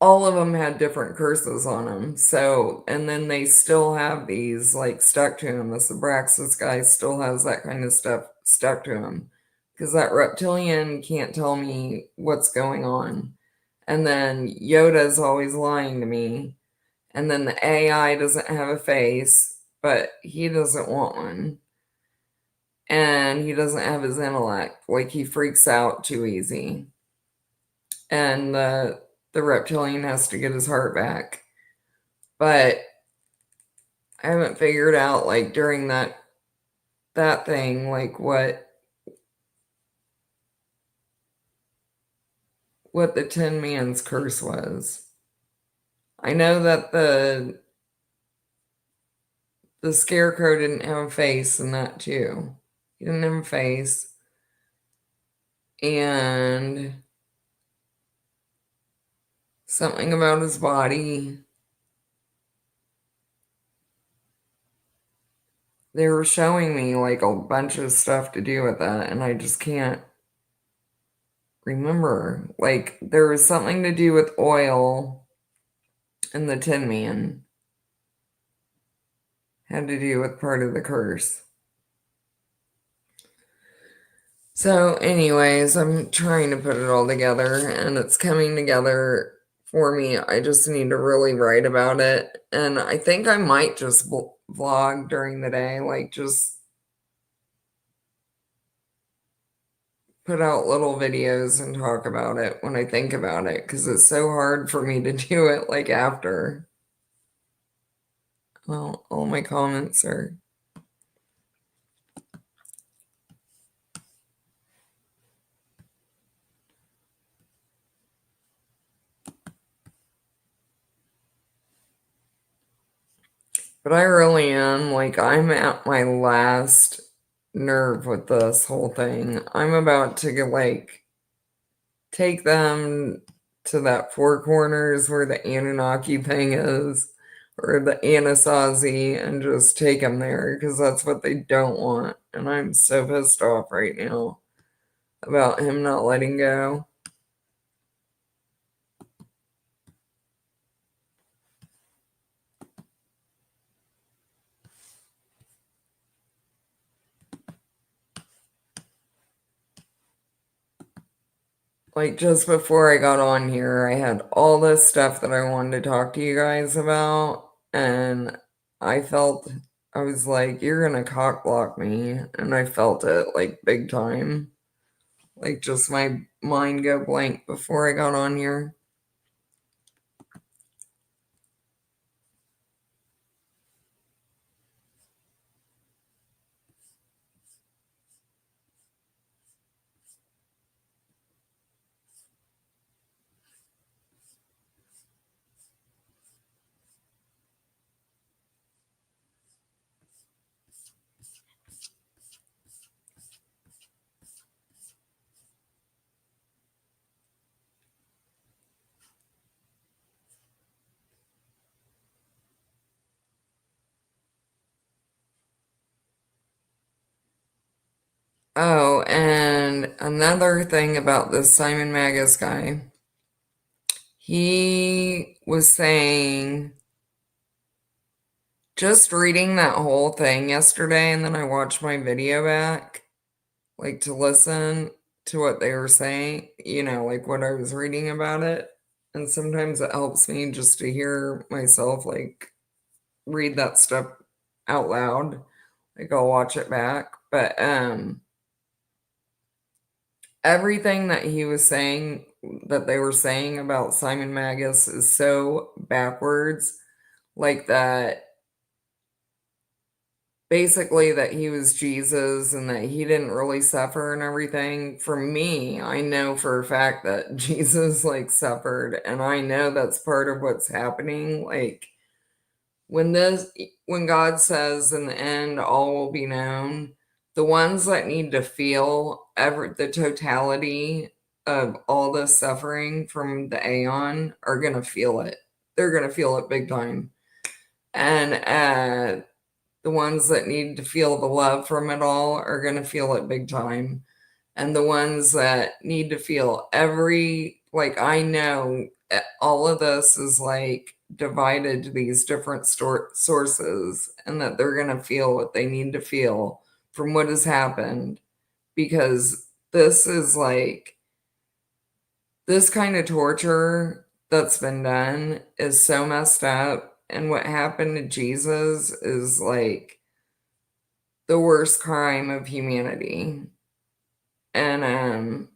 all of them had different curses on them. So, and then they still have these like stuck to him. This Abraxas guy still has that kind of stuff stuck to him because that reptilian can't tell me what's going on. And then Yoda's always lying to me. And then the AI doesn't have a face, but he doesn't want one. And he doesn't have his intellect. Like he freaks out too easy. And the reptilian has to get his heart back. But I haven't figured out like during that thing like what the Tin Man's curse was. I know that the scarecrow didn't have a face in that too. He didn't have a face. And something about his body. They were showing me like a bunch of stuff to do with that, and I just can't remember. Like, there was something to do with oil in the Tin Man. Had to do with part of the curse. So, anyways, I'm trying to put it all together, and it's coming together for me. I just need to really write about it. And I think I might just vlog during the day, like just put out little videos and talk about it when I think about it, because it's so hard for me to do it like after. Well, all my comments are. But I really am, like, I'm at my last nerve with this whole thing. I'm about to get, like, take them to that Four Corners where the Anunnaki thing is, or the Anasazi, and just take them there, because that's what they don't want. And I'm so pissed off right now about him not letting go. Like, just before I got on here, I had all this stuff that I wanted to talk to you guys about, and I felt, I was like, you're gonna cock block me, and I felt it, like, big time. Like, just my mind go blank before I got on here. Oh, and another thing about this Simon Magus guy, he was saying, just reading that whole thing yesterday, and then I watched my video back, like to listen to what they were saying, like what I was reading about it. And sometimes it helps me just to hear myself like read that stuff out loud. Like I'll watch it back. But everything that he was saying, that they were saying about Simon Magus is so backwards. Like that, basically that he was Jesus and that he didn't really suffer and everything. For me, I know for a fact that Jesus like suffered, and I know that's part of what's happening. Like when God says in the end all will be known, the ones that need to feel the totality of all this suffering from the aeon are gonna feel it. They're gonna feel it big time. And the ones that need to feel the love from it all are going to feel it big time. And the ones that need to feel like, I know all of this is like divided to these different sources, and that they're going to feel what they need to feel from what has happened. Because this is like, this kind of torture that's been done is so messed up. And what happened to Jesus is like the worst crime of humanity. And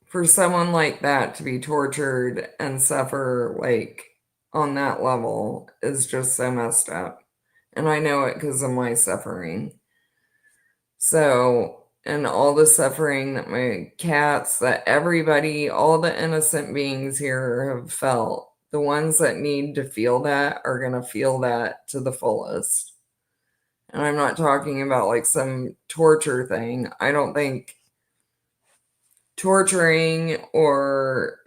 for someone like that to be tortured and suffer like on that level is just so messed up. And I know it because of my suffering. So, and all the suffering that my cats, that everybody, all the innocent beings here have felt, the ones that need to feel that are going to feel that to the fullest. And I'm not talking about like some torture thing. I don't think torturing or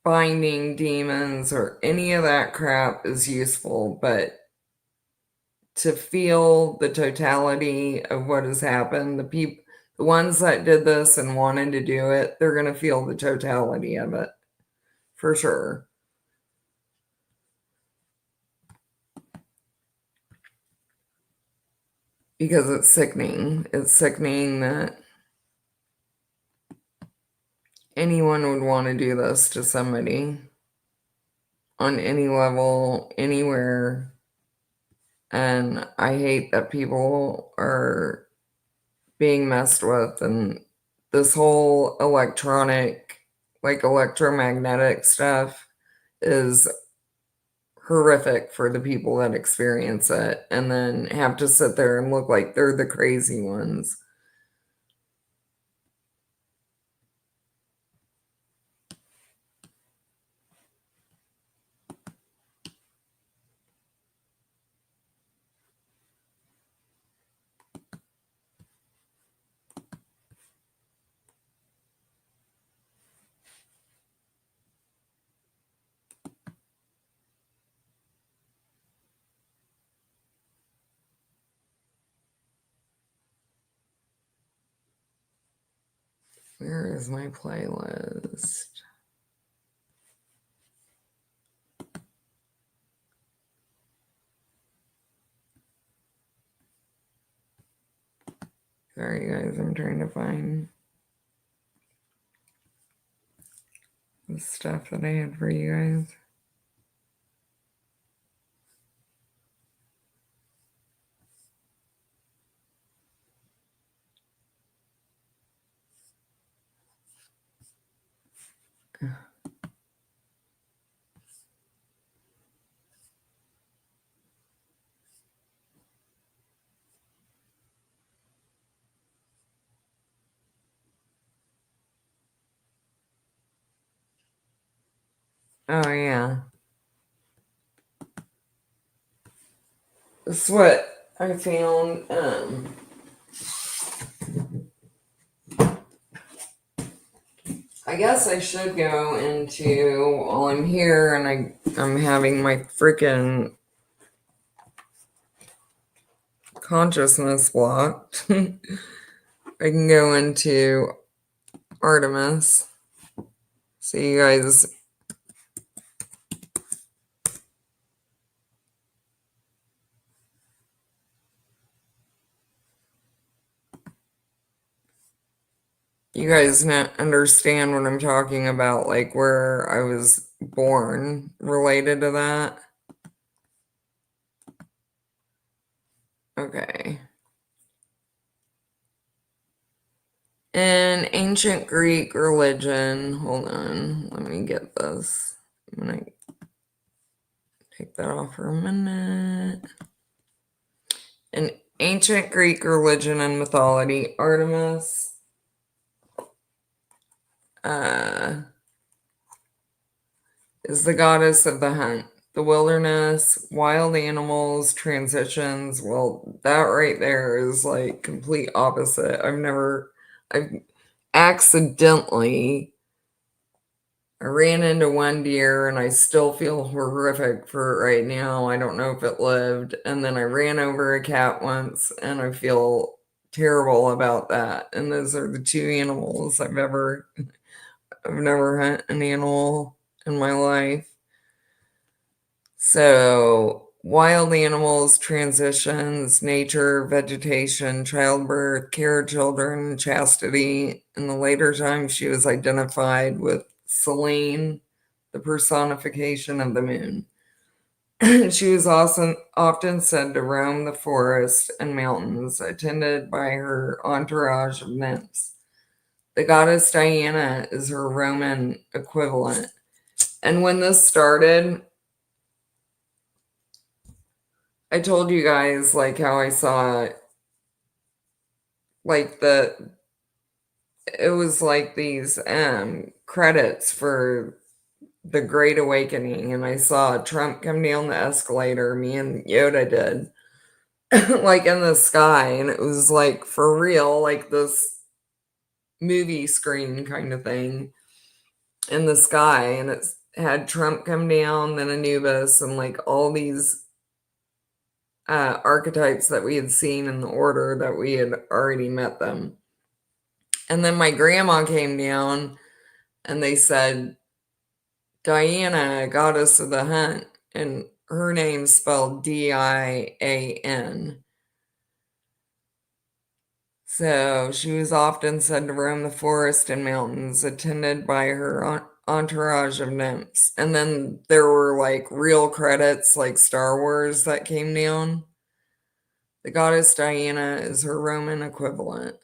binding demons or any of that crap is useful, but to feel the totality of what has happened, the ones that did this and wanted to do it, they're going to feel the totality of it for sure. Because it's sickening. It's sickening that anyone would want to do this to somebody on any level, anywhere. And I hate that people are being messed with. And this whole electromagnetic stuff is horrific for the people that experience it and then have to sit there and look like they're the crazy ones. Where is my playlist? Sorry, guys, I'm trying to find the stuff that I had for you guys. Oh, yeah. This is what I found. I guess I should go into while I'm here and I'm having my freaking consciousness blocked. I can go into Artemis. So you guys, understand what I'm talking about, like where I was born related to that. Okay. In ancient Greek religion, hold on, let me get this. I'm gonna take that off for a minute. In ancient Greek religion and mythology, Artemis is the goddess of the hunt, the wilderness, wild animals, transitions. Well, that right there is like complete opposite. I've accidentally, I ran into one deer and I still feel horrific for it right now. I don't know if it lived. And then I ran over a cat once and I feel terrible about that. And those are the two animals I've never hunted an animal in my life. So, wild animals, transitions, nature, vegetation, childbirth, care of children, chastity. In the later times, she was identified with Selene, the personification of the moon. She was often said to roam the forest and mountains, attended by her entourage of nymphs. The goddess Diana is her Roman equivalent. And when this started, I told you guys like how I saw like it was like these credits for the Great Awakening, and I saw Trump come down the escalator, me and Yoda did, like in the sky, and it was like for real, like this movie screen kind of thing in the sky, and it had Trump come down, then Anubis, and like all these archetypes that we had seen in the order that we had already met them. And then my grandma came down, and they said, Diana, goddess of the hunt, and her name's spelled Dian. So she was often said to roam the forest and mountains, attended by her entourage of nymphs. And then there were like real credits, like Star Wars, that came down. The goddess Diana is her Roman equivalent.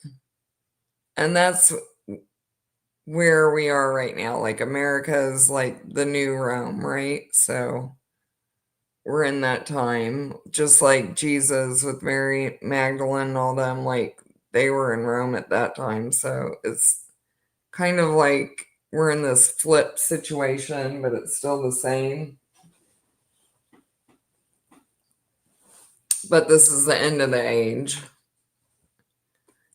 And that's where we are right now. Like America is like the new Rome, right? So we're in that time, just like Jesus with Mary Magdalene and all them, like they were in Rome at that time. So it's kind of like we're in this flip situation, but it's still the same. But this is the end of the age.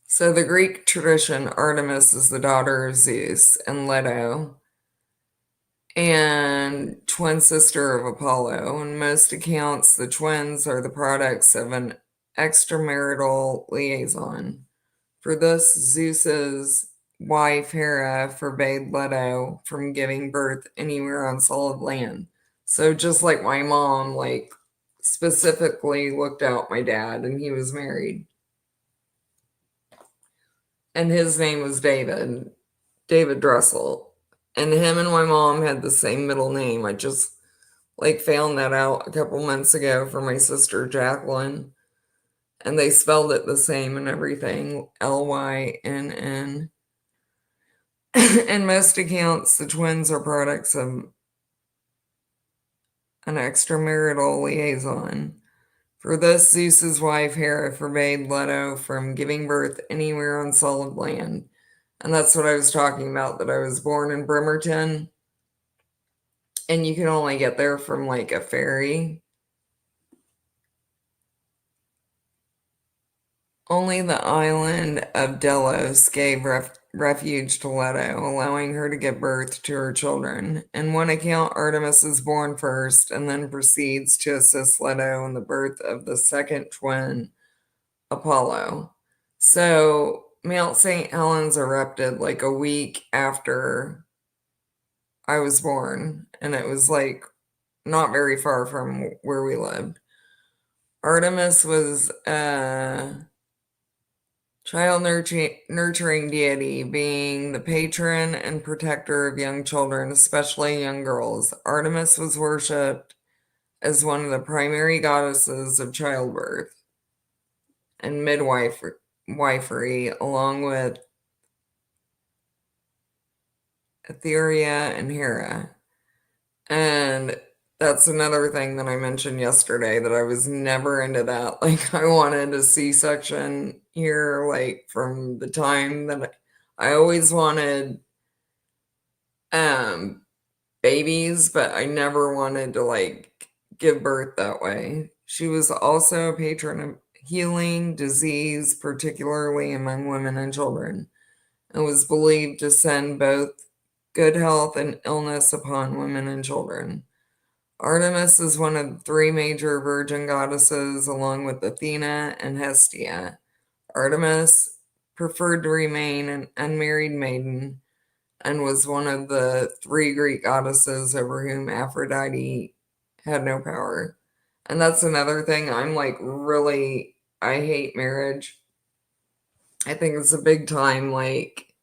So the Greek tradition, Artemis is the daughter of Zeus and Leto, and twin sister of Apollo. On most accounts, the twins are the products of an extramarital liaison. For this, Zeus's wife Hera forbade Leto from giving birth anywhere on solid land. So just like my mom, like specifically looked out my dad, and he was married. And his name was David Dressel. And him and my mom had the same middle name. I just like found that out a couple months ago for my sister Jacqueline. And they spelled it the same and everything, Lynn. In most accounts, the twins are products of an extramarital liaison. For this, Zeus's wife Hera forbade Leto from giving birth anywhere on solid land. And that's what I was talking about, that I was born in Bremerton, and you can only get there from like a ferry. Only the island of Delos gave refuge to Leto, allowing her to give birth to her children. In one account, Artemis is born first and then proceeds to assist Leto in the birth of the second twin, Apollo. So Mount St. Helens erupted like a week after I was born, and it was like not very far from where we lived. Artemis was child nurturing deity, being the patron and protector of young children, especially young girls. Artemis was worshipped as one of the primary goddesses of childbirth and midwifery, along with Etheria and Hera. And that's another thing that I mentioned yesterday, that I was never into that. Like, I wanted a C-section here, like from the time that I always wanted um babies, but I never wanted to like give birth that way. She was also a patron of healing disease, particularly among women and children, and was believed to send both good health and illness upon women and children. Artemis is one of the three major virgin goddesses, along with Athena and Hestia. Artemis preferred to remain an unmarried maiden and was one of the three Greek goddesses over whom Aphrodite had no power. And that's another thing. I'm like, really, I hate marriage. I think it's a big time, like,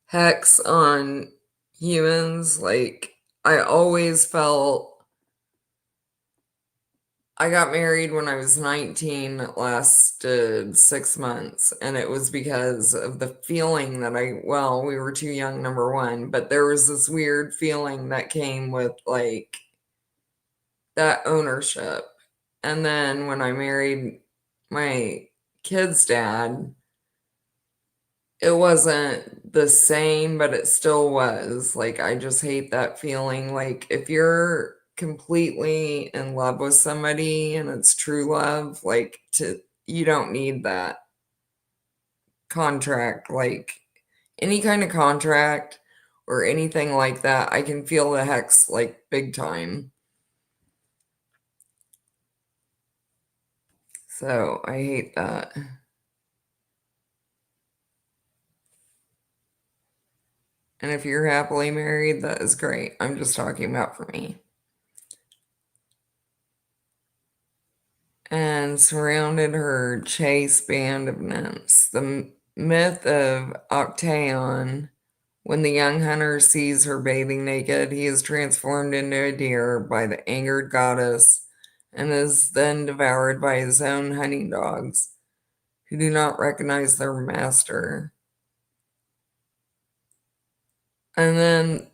hex on humans. Like, I always felt I got married when I was 19. It lasted 6 months. And it was because of the feeling that well, we were too young, number one. But there was this weird feeling that came with like that ownership. And then when I married my kid's dad, it wasn't the same, but it still was. Like, I just hate that feeling. Like, if you're completely in love with somebody and it's true love, like, you don't need that contract. Like, any kind of contract or anything like that, I can feel the hex like big time. So I hate that. And if you're happily married, that is great. I'm just talking about for me. And surrounded her chaste band of nymphs. The myth of Octaeon. When the young hunter sees her bathing naked, he is transformed into a deer by the angered goddess and is then devoured by his own hunting dogs, who do not recognize their master. And then,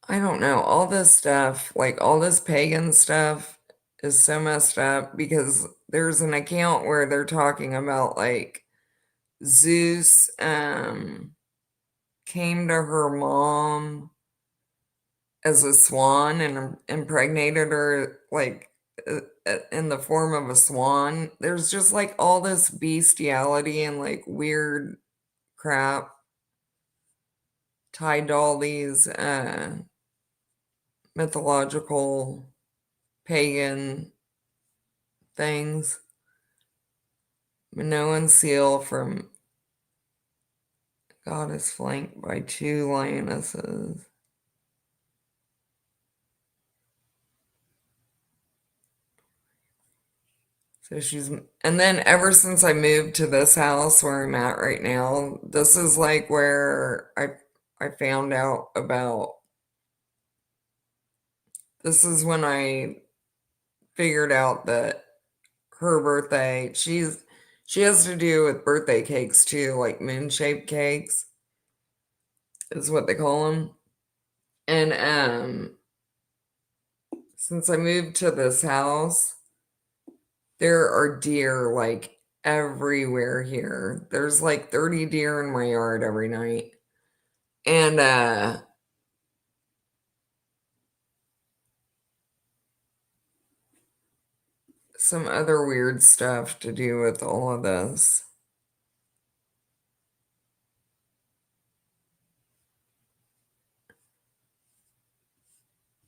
I don't know, all this stuff, like all this pagan stuff, is so messed up because there's an account where they're talking about like Zeus came to her mom as a swan and impregnated her like in the form of a swan. There's just like all this bestiality and like weird crap tied to all these mythological pagan things. Minoan seal from goddess flanked by two lionesses. So she's, and then ever since I moved to this house where I'm at right now, this is like where I found out about, this is when I figured out that her birthday, she has to do with birthday cakes too, like moon-shaped cakes is what they call them. And since I moved to this house, there are deer like everywhere here. There's like 30 deer in my yard every night. And some other weird stuff to do with all of this.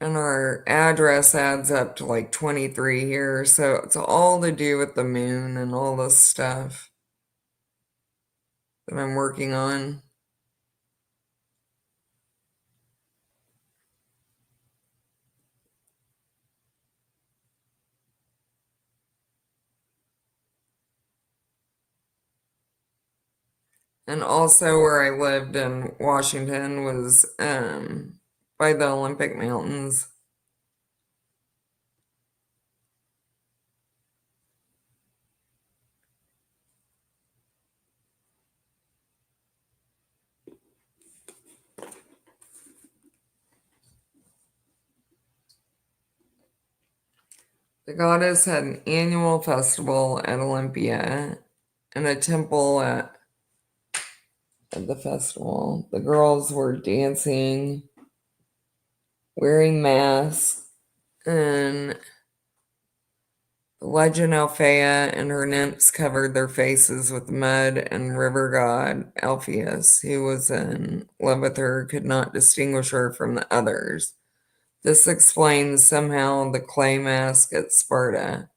And our address adds up to like 23 here, so it's all to do with the moon and all this stuff that I'm working on. And also where I lived in Washington was by the Olympic Mountains. The goddess had an annual festival at Olympia and a temple at the festival. The girls were dancing, wearing masks, and the legend Althea and her nymphs covered their faces with mud, and river god Alpheus, who was in love with her, could not distinguish her from the others. This explains somehow the clay mask at Sparta.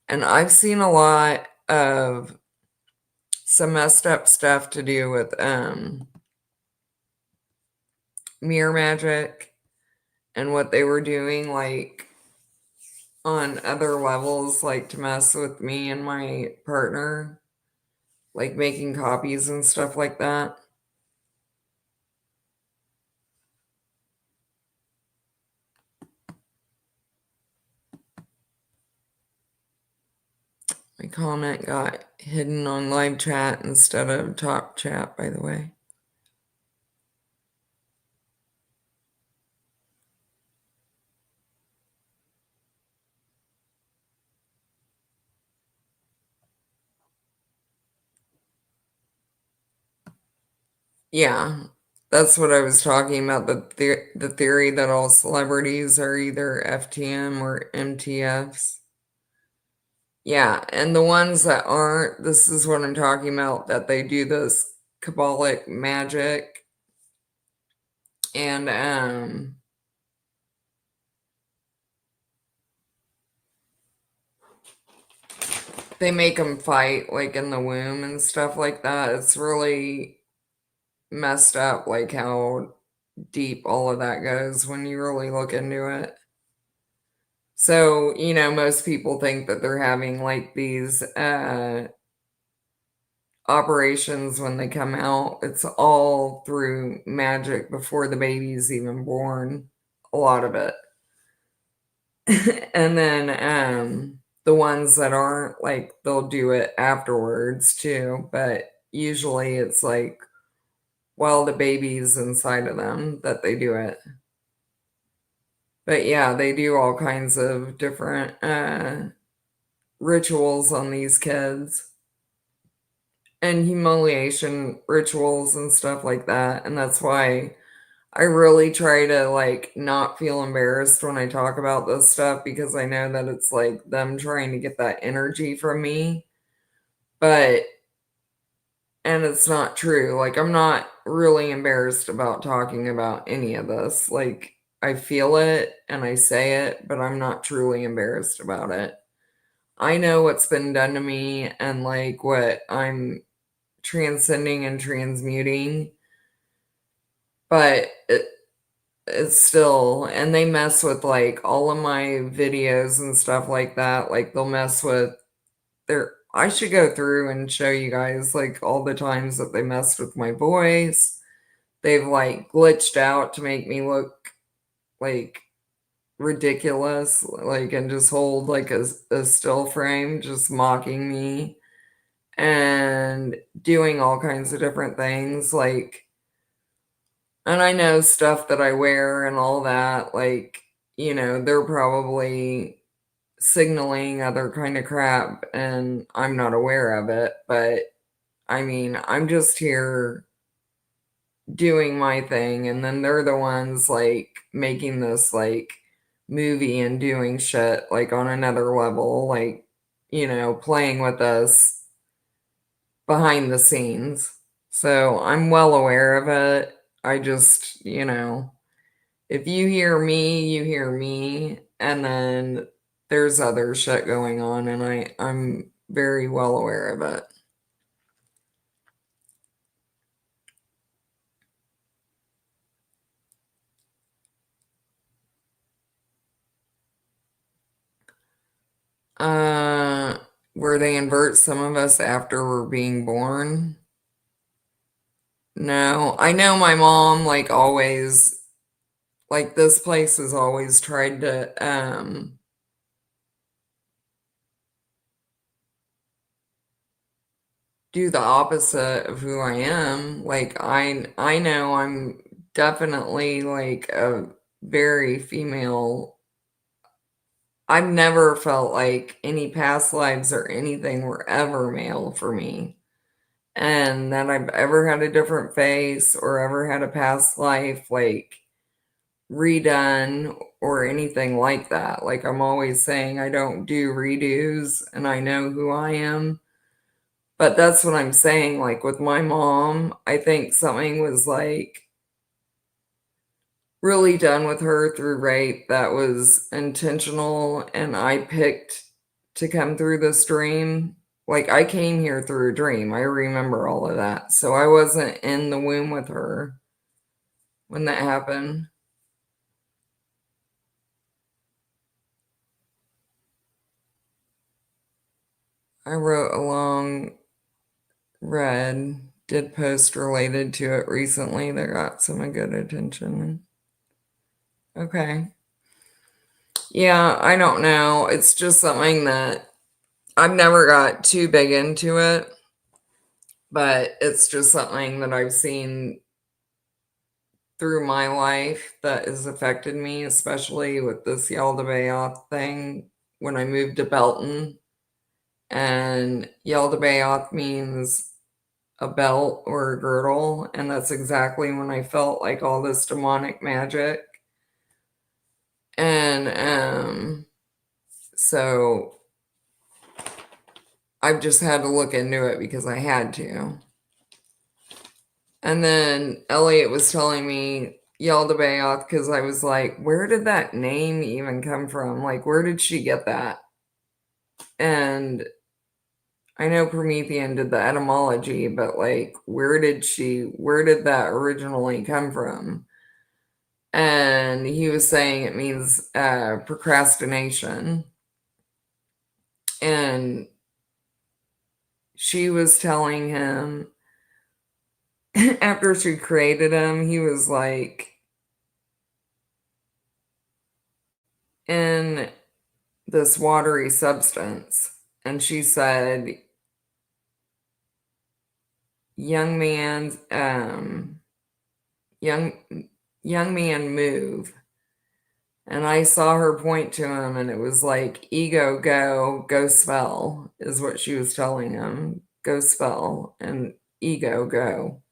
And I've seen a lot of some messed up stuff to do with mirror magic and what they were doing, like on other levels, like to mess with me and my partner, like making copies and stuff like that. My comment got hidden on live chat instead of top chat, by the way. Yeah, that's what I was talking about, the theory that all celebrities are either FTM or MTFs. Yeah, and the ones that aren't, this is what I'm talking about, that they do this Kabbalic magic and they make them fight like in the womb and stuff like that. It's really messed up, like how deep all of that goes when you really look into it. So, most people think that they're having like these operations when they come out. It's all through magic before the baby's even born, a lot of it. And then the ones that aren't, like, they'll do it afterwards too, but usually it's like while the baby's inside of them that they do it. But yeah, they do all kinds of different rituals on these kids and humiliation rituals and stuff like that. And that's why I really try to like not feel embarrassed when I talk about this stuff because I know that it's like them trying to get that energy from me. But, and it's not true. Like, I'm not really embarrassed about talking about any of this. Like, I feel it and I say it, but I'm not truly embarrassed about it. I know what's been done to me and like what I'm transcending and transmuting, but it's still, and they mess with like all of my videos and stuff like that. Like they'll mess with their, I should go through and show you guys like all the times that they messed with my voice. They've like glitched out to make me look like ridiculous, like, and just hold like a still frame, just mocking me and doing all kinds of different things. Like, and I know stuff that I wear and all that, like, they're probably signaling other kind of crap and I'm not aware of it. But I mean, I'm just here doing my thing. And then they're the ones like making this like movie and doing shit like on another level, like, playing with us behind the scenes. So I'm well aware of it. I just, if you hear me, you hear me, and then there's other shit going on, and I'm very well aware of it. Uh, where they invert some of us after we're being born. No, I know my mom like always, like, this place has always tried to do the opposite of who I am. Like, I know I'm definitely like a very female. I've never felt like any past lives or anything were ever male for me. And that I've ever had a different face or ever had a past life like redone or anything like that. Like, I'm always saying I don't do redos and I know who I am. But that's what I'm saying. Like with my mom, I think something was like really done with her through rape that was intentional, and I picked to come through this dream. Like, I came here through a dream. I remember all of that. So I wasn't in the womb with her when that happened. I wrote a long read, did post related to it recently that got some good attention. Okay. Yeah, I don't know. It's just something that I've never got too big into it, but it's just something that I've seen through my life that has affected me, especially with this Yaldabaoth thing when I moved to Belton. And Yaldabaoth means a belt or a girdle, and that's exactly when I felt like all this demonic magic. And so I've just had to look into it because I had to. And then Elliot was telling me Yaldabaoth because I was like, where did that name even come from? Like, where did she get that? And I know Promethean did the etymology, but like, where did that originally come from? And he was saying it means procrastination. And she was telling him after she created him, he was like in this watery substance. And she said, young man, young young man move. And I saw her point to him, and it was like, ego, go spell, is what she was telling him. Go spell, and ego, go.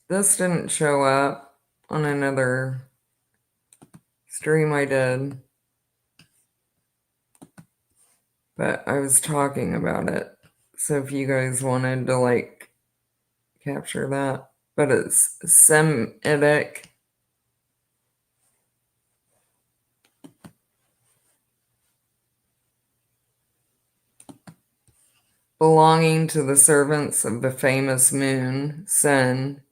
This didn't show up on another stream I did, but I was talking about it. So if you guys wanted to like capture that, but it's Semitic. Belonging to the servants of the famous moon, Sen,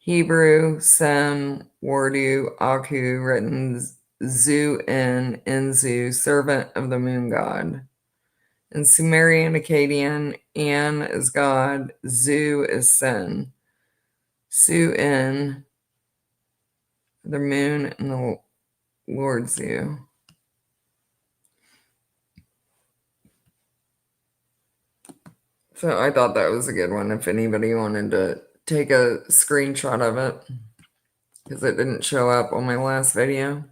Hebrew, Sem, Wardu, Aku, written Zu in Enzu, servant of the moon god. In Sumerian Akkadian, An is God, Zu is Sen. Su in the moon and the Lord Zu. So I thought that was a good one if anybody wanted to take a screenshot of it, because it didn't show up on my last video.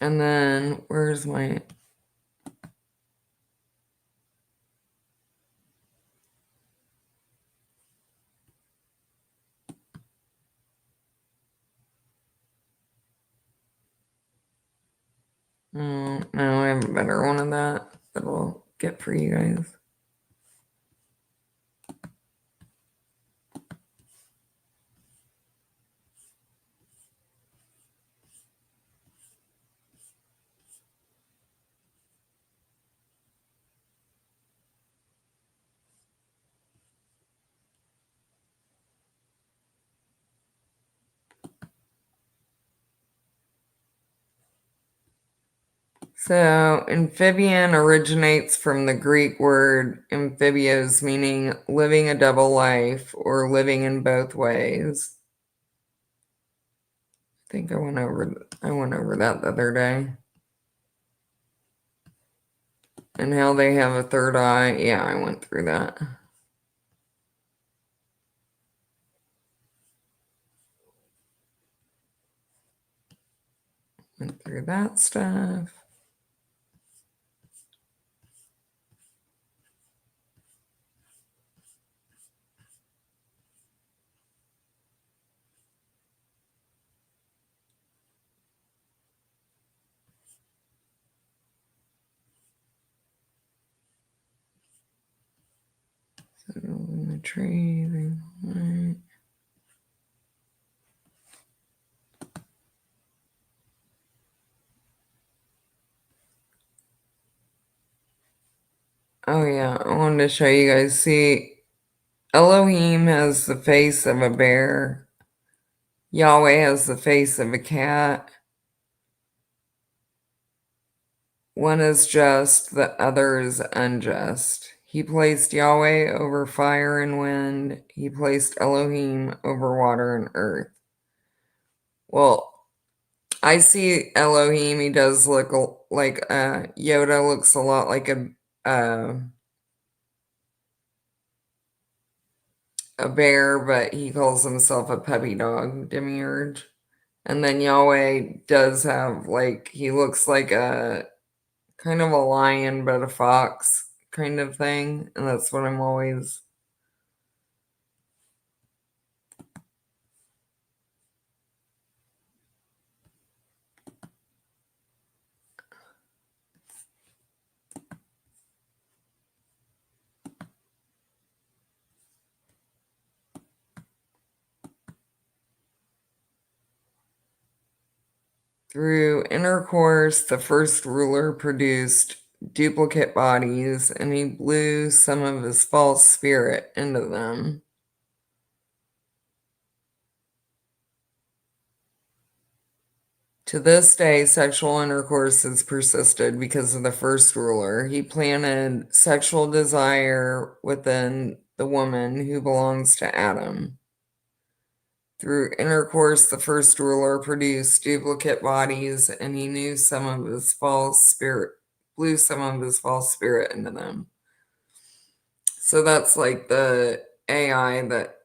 And then where's my... Oh, no, I have a better one of that I'll get for you guys. So, amphibian originates from the Greek word amphibios, meaning living a double life or living in both ways. I think I went over that the other day. And how they have a third eye. Yeah, I went through that. Went through that stuff. Settled in the tree. Right. Oh yeah, I wanted to show you guys. See, Elohim has the face of a bear. Yahweh has the face of a cat. One is just, the other is unjust. He placed Yahweh over fire and wind. He placed Elohim over water and earth. Well, I see Elohim. He does look like Yoda looks a lot like a bear, but he calls himself a puppy dog, demiurge. And then Yahweh does have like he looks like a kind of a lion but a fox kind of thing, and that's what I'm always through intercourse. The first ruler produced duplicate bodies, and he blew some of his false spirit into them. To this day, sexual intercourse has persisted because of the first ruler. He planted sexual desire within the woman who belongs to Adam. Through intercourse, the first ruler produced duplicate bodies, and he knew some of his false spirit, blew some of his false spirit into them. So that's like the AI that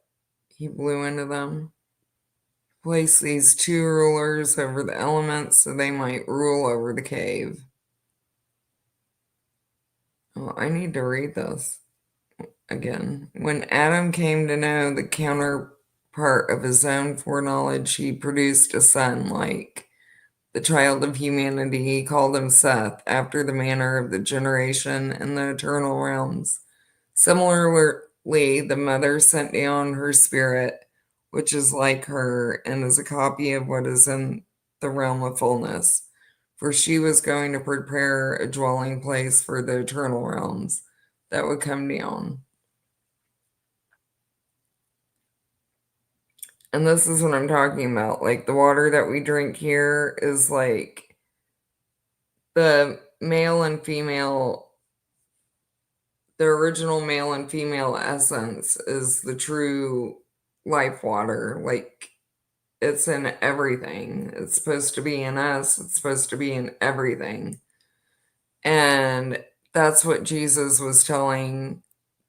he blew into them. Place these two rulers over the elements so they might rule over the cave. Oh, I need to read this again. When Adam came to know the counterpart of his own foreknowledge, he produced a son like the child of humanity. He called him Seth, after the manner of the generation in the eternal realms. Similarly, the mother sent down her spirit, which is like her and is a copy of what is in the realm of fullness. For she was going to prepare a dwelling place for the eternal realms that would come down. And this is what I'm talking about. Like the water that we drink here is like the male and female, the original male and female essence is the true life water. Like it's in everything. It's supposed to be in us, it's supposed to be in everything. And that's what Jesus was telling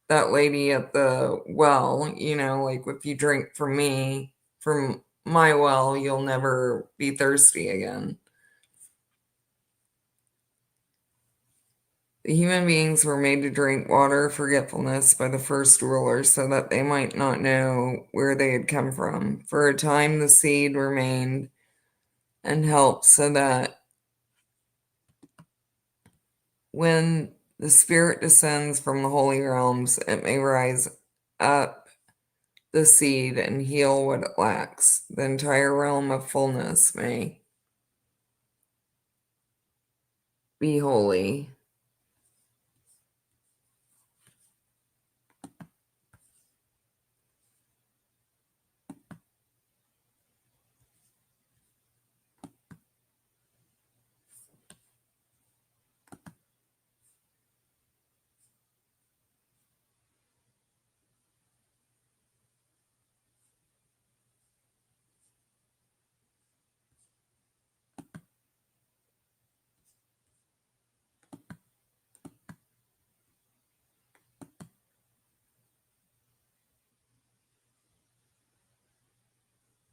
that lady at the well, like if you drink from me, from my well, you'll never be thirsty again. The human beings were made to drink water of forgetfulness by the first ruler so that they might not know where they had come from. For a time, the seed remained and helped so that when the spirit descends from the holy realms, it may rise up the seed and heal what it lacks. The entire realm of fullness may be holy.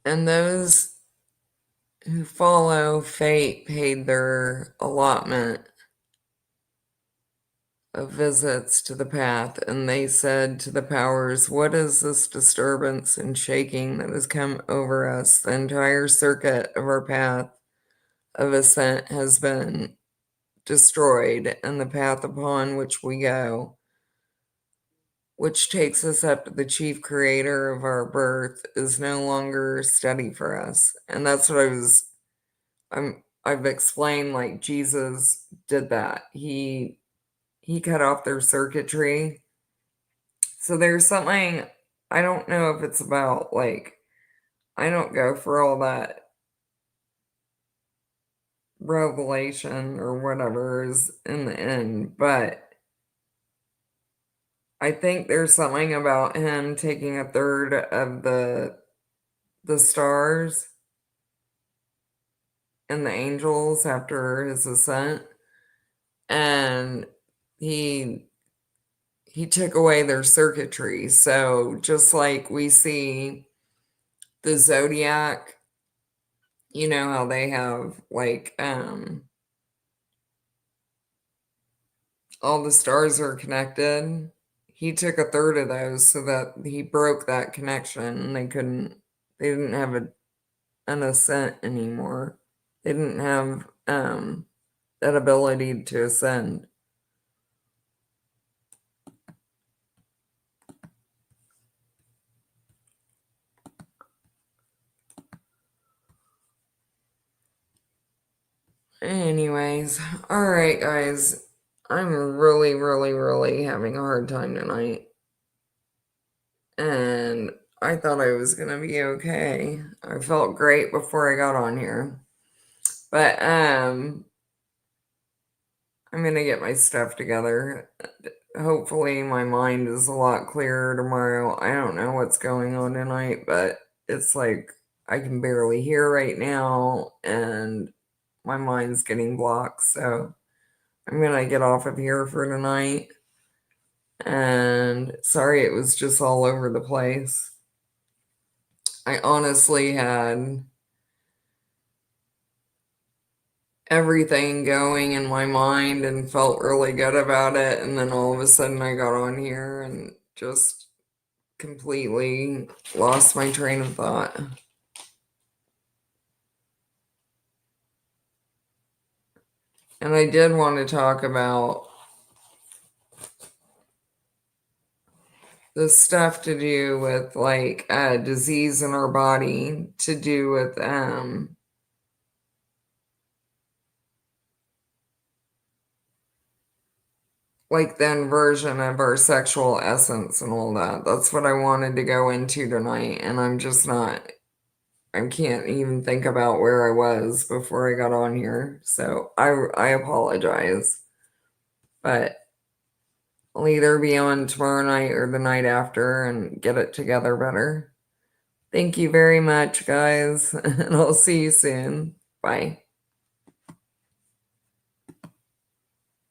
And those who follow fate paid their allotment of visits to the path, and they said to the powers, "What is this disturbance and shaking that has come over us? The entire circuit of our path of ascent has been destroyed, and the path upon which we go which takes us up to the chief creator of our birth, is no longer steady for us. And that's what I've explained, like Jesus did that. He cut off their circuitry. So there's something, I don't know if it's about, like, I don't go for all that revelation or whatever is in the end, but I think there's something about him taking a third of the stars and the angels after his ascent, and he he took away their circuitry. So just like we see the zodiac, you know how they have like all the stars are connected. He took a third of those so that he broke that connection and they didn't have an ascent anymore. They didn't have that ability to ascend. Anyways, all right, guys. I'm really, really, really having a hard time tonight. And I thought I was gonna be okay. I felt great before I got on here. But I'm gonna get my stuff together. Hopefully my mind is a lot clearer tomorrow. I don't know what's going on tonight, but it's like I can barely hear right now and my mind's getting blocked. So I'm gonna get off of here for tonight. And sorry it was just all over the place. I honestly had everything going in my mind and felt really good about it. And then all of a sudden I got on here and just completely lost my train of thought. And I did want to talk about the stuff to do with like disease in our body, to do with like the inversion of our sexual essence and all that. That's what I wanted to go into tonight, and I'm just not, I can't even think about where I was before I got on here. So I apologize. But I'll either be on tomorrow night or the night after and get it together better. Thank you very much, guys, and I'll see you soon. Bye.